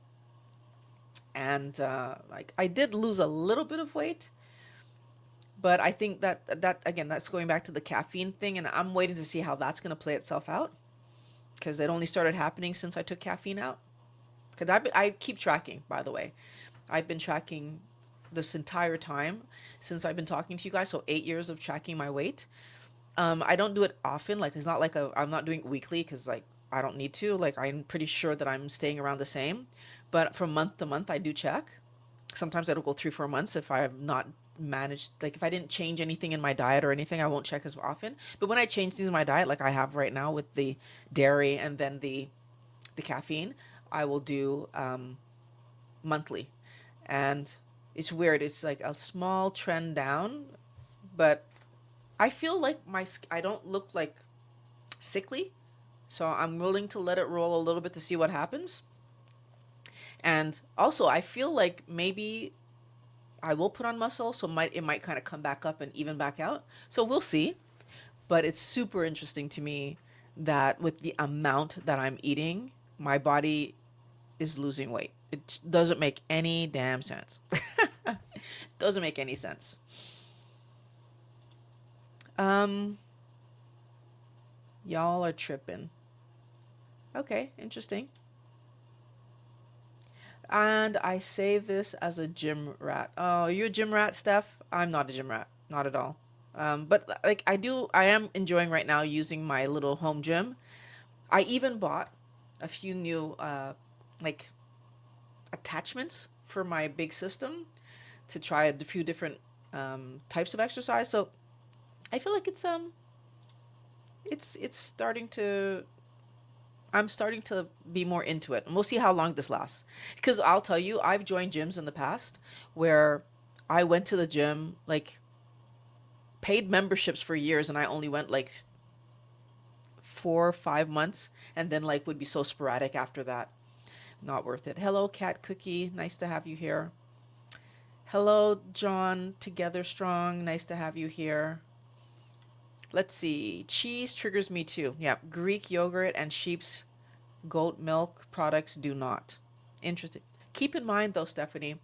B: And like I did lose a little bit of weight, but I think that again that's going back to the caffeine thing, and I'm waiting to see how that's going to play itself out because it only started happening since I took caffeine out. Because I keep tracking, by the way. I've been tracking this entire time since I've been talking to you guys. So 8 years of tracking my weight. I don't do it often. Like it's not like I'm not doing it weekly because like I don't need to. Like I'm pretty sure that I'm staying around the same. But from month to month, I do check. Sometimes it'll go 3 4 months if I have not managed. Like if I didn't change anything in my diet or anything, I won't check as often. But when I change things in my diet, like I have right now with the dairy and then the caffeine, I will do monthly. And it's weird. It's like a small trend down, but I feel like I don't look like sickly, so I'm willing to let it roll a little bit to see what happens. And also, I feel like maybe I will put on muscle, so it might kind of come back up and even back out. So we'll see. But it's super interesting to me that with the amount that I'm eating, my body is losing weight. It doesn't make any damn sense. Doesn't make any sense. Um, y'all are tripping. Okay, interesting. And I say this as a gym rat. Oh, you a gym rat, Steph? I'm not a gym rat, not at all. But like I am enjoying right now using my little home gym. I even bought a few new like attachments for my big system to try a few different types of exercise. So I feel like it's starting to I'm starting to be more into it. And we'll see how long this lasts. Because I'll tell you, I've joined gyms in the past where I went to the gym, like paid memberships for years, and I only went like 4 or 5 months, and then like would be so sporadic after that. Not worth it. Hello, Cat Cookie. Nice to have you here. Hello, John. Together Strong. Nice to have you here. Let's see. Cheese triggers me too. Yeah, Greek yogurt and sheep's goat milk products do not. Interesting. Keep in mind though, Stephanie,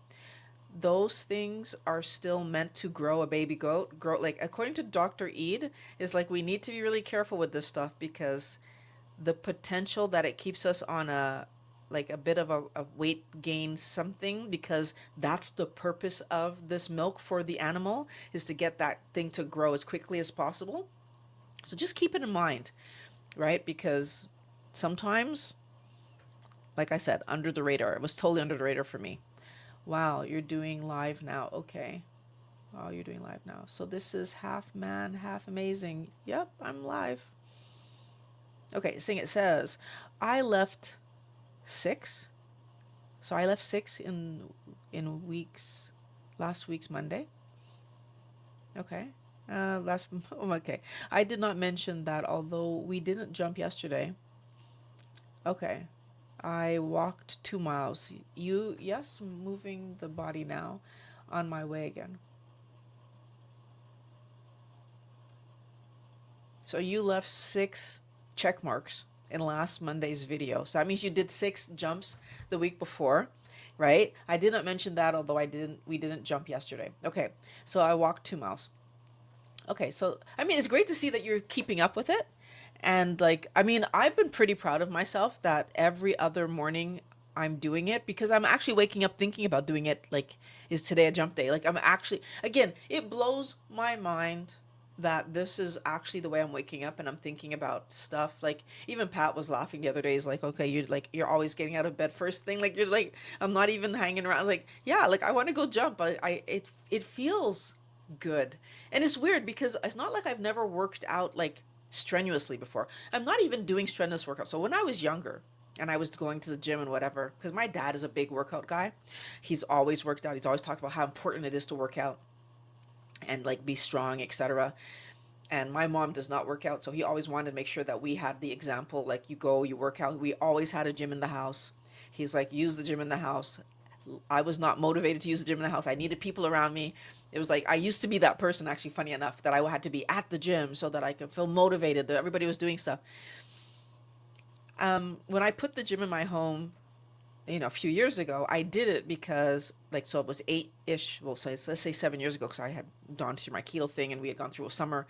B: those things are still meant to grow a baby goat. Grow like according to Dr. Eid, is like we need to be really careful with this stuff because the potential that it keeps us on like a bit of a weight gain something, because that's the purpose of this milk for the animal, is to get that thing to grow as quickly as possible. So just keep it in mind, right? Because sometimes, like I said, under the radar, it was totally under the radar for me. Wow, you're doing live now. Okay. Oh, you're doing live now. So this is half man, half amazing. Yep, I'm live. Okay, seeing it says, I left 6. So I left 6 in weeks, last week's Monday. Okay. Last okay. I did not mention that although we didn't jump yesterday. Okay. I walked 2 miles. You, yes, moving the body now, on my way again. So you left 6 check marks in last Monday's video. So that means you did 6 jumps the week before, right? I did not mention that, although we didn't jump yesterday. Okay. So I walked 2 miles. Okay. So, I mean, it's great to see that you're keeping up with it. And like, I mean, I've been pretty proud of myself that every other morning I'm doing it, because I'm actually waking up thinking about doing it. Like, is today a jump day? Like, I'm actually, again, it blows my mind that this is actually the way I'm waking up and I'm thinking about stuff. Like, even Pat was laughing the other day. He's like, okay, you're always getting out of bed first thing. Like, you're like, I'm not even hanging around. I was like, yeah, like I want to go jump. It feels good. And it's weird because it's not like I've never worked out like strenuously before. I'm not even doing strenuous workouts. So when I was younger and I was going to the gym and whatever, because my dad is a big workout guy, he's always worked out. He's always talked about how important it is to work out and like be strong, etc. And my mom does not work out, so he always wanted to make sure that we had the example. Like, you go, you work out. We always had a gym in the house. He's like, use the gym in the house. I was not motivated to use the gym in the house. I needed people around me. It was like I used to be that person, actually, funny enough, that I had to be at the gym so that I could feel motivated, that everybody was doing stuff. When I put the gym in my home, a few years ago, I did it because, like, so it was 8-ish, well, so let's say 7 years ago, because I had gone through my keto thing and we had gone through a summer,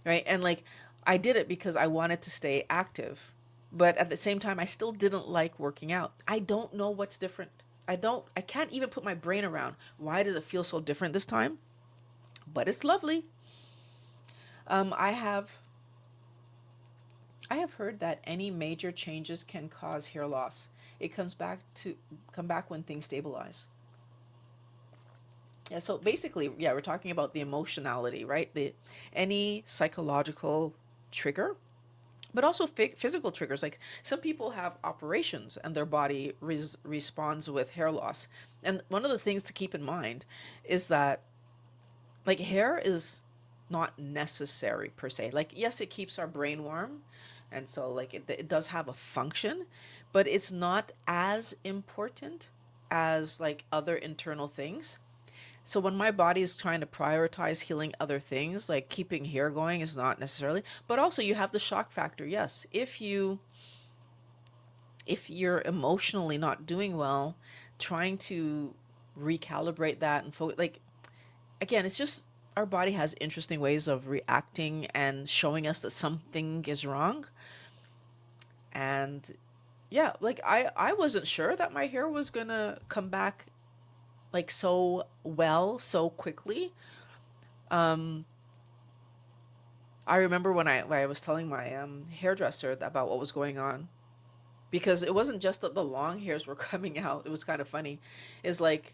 B: right? And like, I did it because I wanted to stay active. But at the same time, I still didn't like working out. I don't know what's different. I can't even put my brain around why does it feel so different this time, but it's lovely. Um, I have I have heard that any major changes can cause hair loss. It come back when things stabilize. Yeah, so basically, yeah, we're talking about the emotionality, right? The Any psychological trigger, but also physical triggers. Like, some people have operations and their body responds with hair loss. And one of the things to keep in mind is that, like, hair is not necessary per se. Like, yes, it keeps our brain warm, and so like it does have a function, but it's not as important as like other internal things. So when my body is trying to prioritize healing other things, like keeping hair going is not necessarily, but also you have the shock factor. Yes, if you're emotionally not doing well, trying to recalibrate that and focus, like, again, it's just our body has interesting ways of reacting and showing us that something is wrong. And yeah, like I wasn't sure that my hair was gonna come back like so well so quickly. Um, I remember when I was telling my hairdresser about what was going on, because it wasn't just that the long hairs were coming out. It was kind of funny. Is like,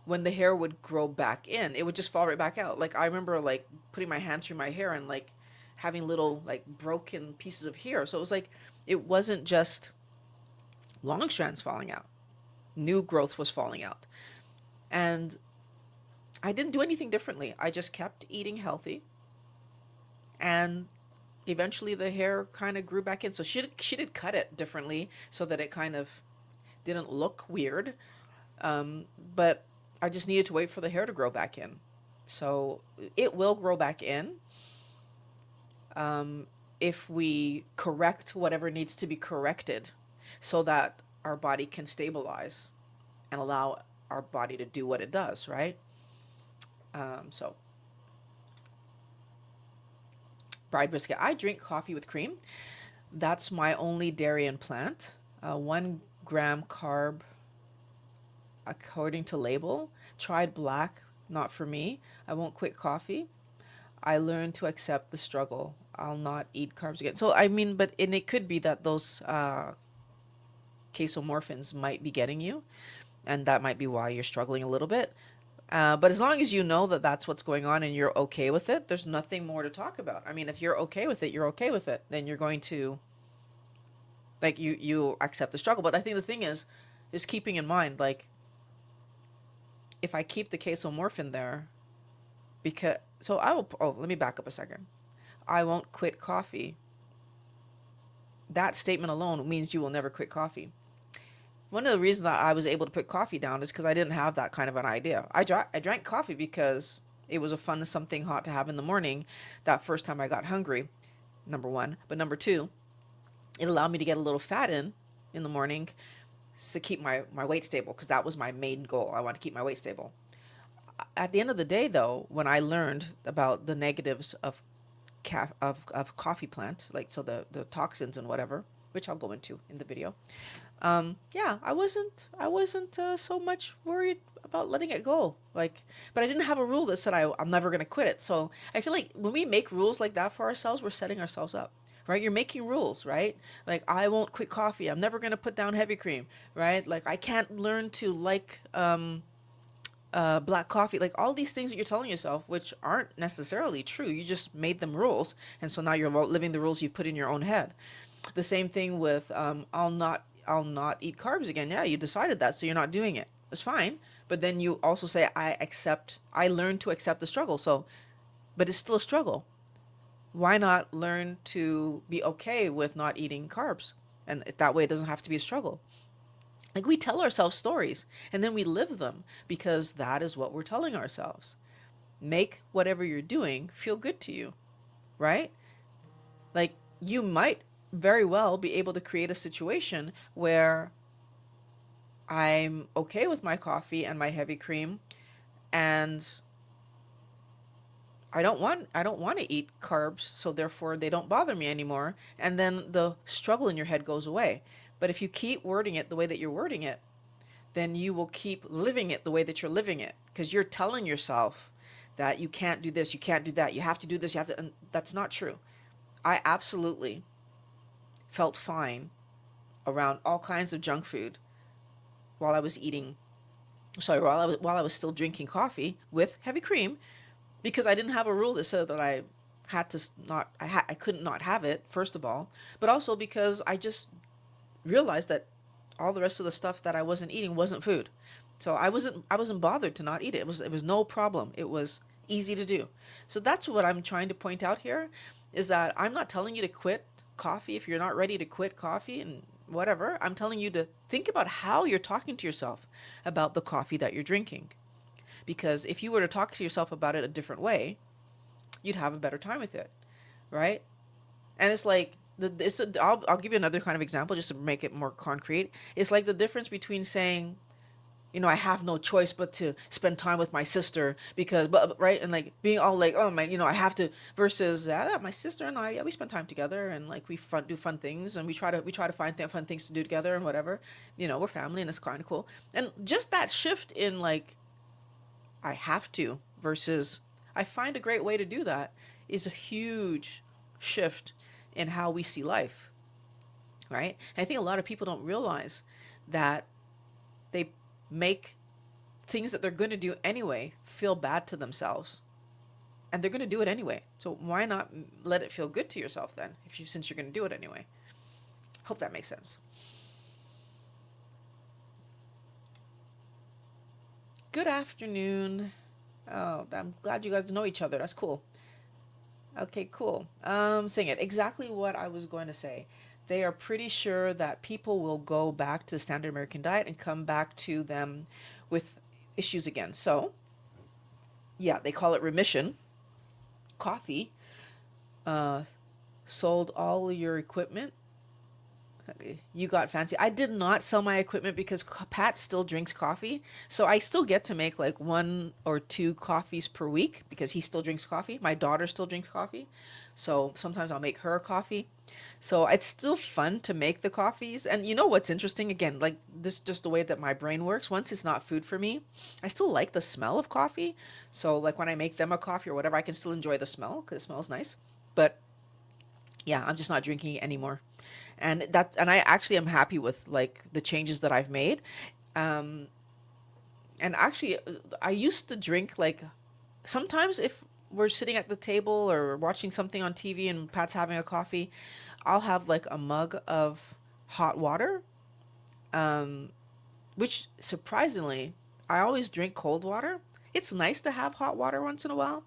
B: when the hair would grow back in, it would just fall right back out. Like, I remember like putting my hand through my hair and like having little like broken pieces of hair. So it was like, it wasn't just long strands falling out. New growth was falling out. And I didn't do anything differently. I just kept eating healthy, and eventually the hair kind of grew back in. So she did cut it differently so that it kind of didn't look weird. But I just needed to wait for the hair to grow back in. So it will grow back in, if we correct whatever needs to be corrected so that our body can stabilize and allow our body to do what it does, right? So, bride brisket. I drink coffee with cream. That's my only dairy and plant. 1 gram carb according to label. Tried black, not for me. I won't quit coffee. I learned to accept the struggle. I'll not eat carbs again. So I mean, but and it could be that those casomorphins might be getting you, and that might be why you're struggling a little bit. But as long as you know that that's what's going on and you're okay with it, there's nothing more to talk about. I mean, if you're okay with it, you're okay with it. Then you're going to like you accept the struggle. But I think the thing is keeping in mind like if I keep the casomorphin there, because so I will. Oh, let me back up a second. I won't quit coffee. That statement alone means you will never quit coffee. One of the reasons that I was able to put coffee down is because I didn't have that kind of an idea. I drank coffee because it was a fun something hot to have in the morning. That first time I got hungry, number one. But number two, it allowed me to get a little fat in the morning to keep my weight stable because that was my main goal. I want to keep my weight stable. At the end of the day, though, when I learned about the negatives of coffee plant, like so the toxins and whatever, which I'll go into in the video. Yeah, I wasn't so much worried about letting it go. Like, but I didn't have a rule that said I'm never gonna quit it. So I feel like when we make rules like that for ourselves, we're setting ourselves up, right? You're making rules, right? Like I won't quit coffee. I'm never gonna put down heavy cream, right? Like I can't learn to like black coffee, like all these things that you're telling yourself, which aren't necessarily true. You just made them rules, and so now you're living the rules you've put in your own head. The same thing with I'll not eat carbs again. Yeah, you decided that, so you're not doing it. It's fine, but then you also say I learned to accept the struggle. So, but it's still a struggle. Why not learn to be okay with not eating carbs, and that way it doesn't have to be a struggle. Like we tell ourselves stories and then we live them because that is what we're telling ourselves. Make whatever you're doing feel good to you, right? Like you might very well be able to create a situation where I'm okay with my coffee and my heavy cream and I don't want to eat carbs, so therefore they don't bother me anymore, and then the struggle in your head goes away. But if you keep wording it the way that you're wording it, then you will keep living it the way that you're living it because you're telling yourself that you can't do this, you can't do that, you have to do this, you have to, and that's not true. I absolutely felt fine around all kinds of junk food while I was eating, sorry, while I was still drinking coffee with heavy cream because I didn't have a rule that said that I had to not, I couldn't not have it, first of all, but also because I just realized that all the rest of the stuff that I wasn't eating wasn't food. So I wasn't bothered to not eat it. It was no problem. It was easy to do. So that's what I'm trying to point out here is that I'm not telling you to quit coffee if you're not ready to quit coffee and whatever. I'm telling you to think about how you're talking to yourself about the coffee that you're drinking. Because if you were to talk to yourself about it a different way, you'd have a better time with it, right? And it's like I'll give you another kind of example just to make it more concrete. It's like the difference between saying, I have no choice but to spend time with my sister because, but right, and like being all like, oh my, I have to, versus my sister and I, yeah, we spend time together and like do fun things and we try to find fun things to do together and whatever. We're family and it's kind of cool. And just that shift in like, I have to versus I find a great way to do that is a huge shift in how we see life, right? And I think a lot of people don't realize that they make things that they're going to do anyway feel bad to themselves, and they're going to do it anyway. So why not let it feel good to yourself then, since you're going to do it anyway? Hope that makes sense. Good afternoon. Oh, I'm glad you guys know each other. That's cool. Okay, cool. Sing it. Exactly what I was going to say. They are pretty sure that people will go back to the standard American diet and come back to them with issues again. So, yeah, they call it remission. Coffee. Uh, Sold all your equipment. You got fancy. I did not sell my equipment because Pat still drinks coffee. So I still get to make like 1 or 2 coffees per week because he still drinks coffee. My daughter still drinks coffee. So sometimes I'll make her a coffee. So it's still fun to make the coffees. And you know what's interesting? Again, like this just the way that my brain works. Once it's not food for me, I still like the smell of coffee. So like when I make them a coffee or whatever, I can still enjoy the smell because it smells nice. But yeah, I'm just not drinking it anymore. And I actually am happy with like the changes that I've made. Um, and actually, I used to drink like sometimes if we're sitting at the table or watching something on TV and Pat's having a coffee, I'll have like a mug of hot water, um, which surprisingly, I always drink cold water. It's nice to have hot water once in a while.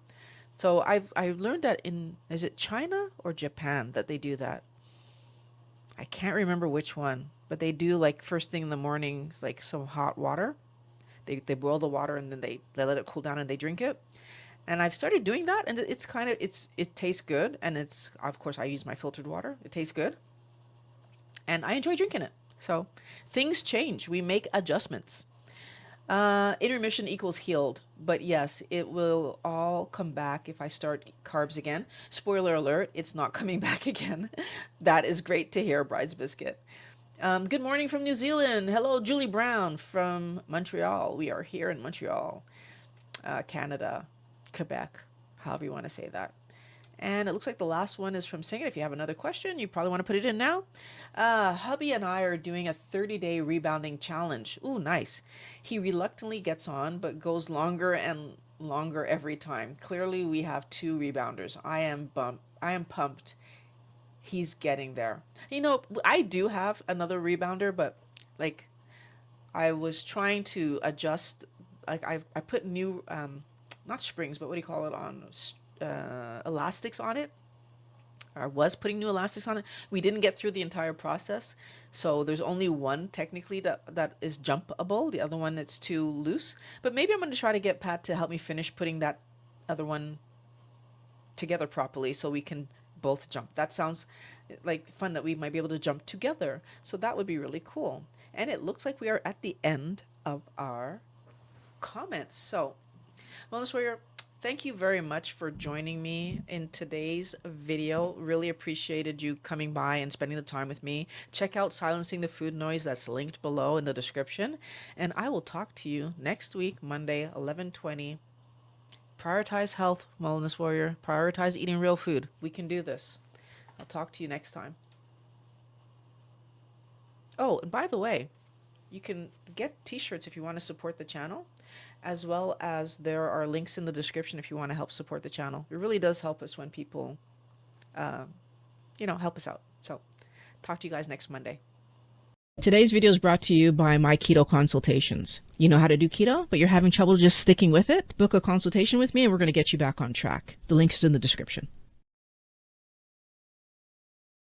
B: So I've learned that in, is it China or Japan that they do that? I can't remember which one, but they do like first thing in the morning, like some hot water. They boil the water and then they let it cool down and they drink it. And I've started doing that and it's kind of it tastes good and it's of course I use my filtered water. It tastes good and I enjoy drinking it. So things change. We make adjustments. Intermission equals healed, but yes, it will all come back if I start carbs again. Spoiler alert, it's not coming back again. That is great to hear, Bride's Biscuit. Good morning from New Zealand. Hello, Julie Brown from Montreal. We are here in Montreal, Canada, Quebec, however you want to say that. And it looks like the last one is from Singing. If you have another question, you probably want to put it in now. Hubby and I are doing a 30-day rebounding challenge. Ooh, nice. He reluctantly gets on, but goes longer and longer every time. Clearly, we have 2 rebounders. I am pumped. He's getting there. You know, I do have another rebounder, but like I was trying to adjust. Like I put new, not springs, but what do you call it on elastics on it. I was putting new elastics on it. We didn't get through the entire process, so there's only one technically that is jumpable. The other one it's too loose. But maybe I'm going to try to get Pat to help me finish putting that other one together properly so we can both jump. That sounds like fun that we might be able to jump together. So that would be really cool. And it looks like we are at the end of our comments. So, Wellness Warrior, thank you very much for joining me in today's video. Really appreciated you coming by and spending the time with me. Check out Silencing the Food Noise. That's linked below in the description. And I will talk to you next week, Monday, 11:20. Prioritize health, Wellness Warrior. Prioritize eating real food. We can do this. I'll talk to you next time. Oh, and by the way, you can get t-shirts if you want to support the channel, as well as there are links in the description if you want to help support the channel. It really does help us when people, uh, help us out. So talk to you guys next Monday. Today's video is brought to you by my keto consultations. You know how to do keto, but you're having trouble just sticking with it? Book a consultation with me and we're going to get you back on track. The link is in the description.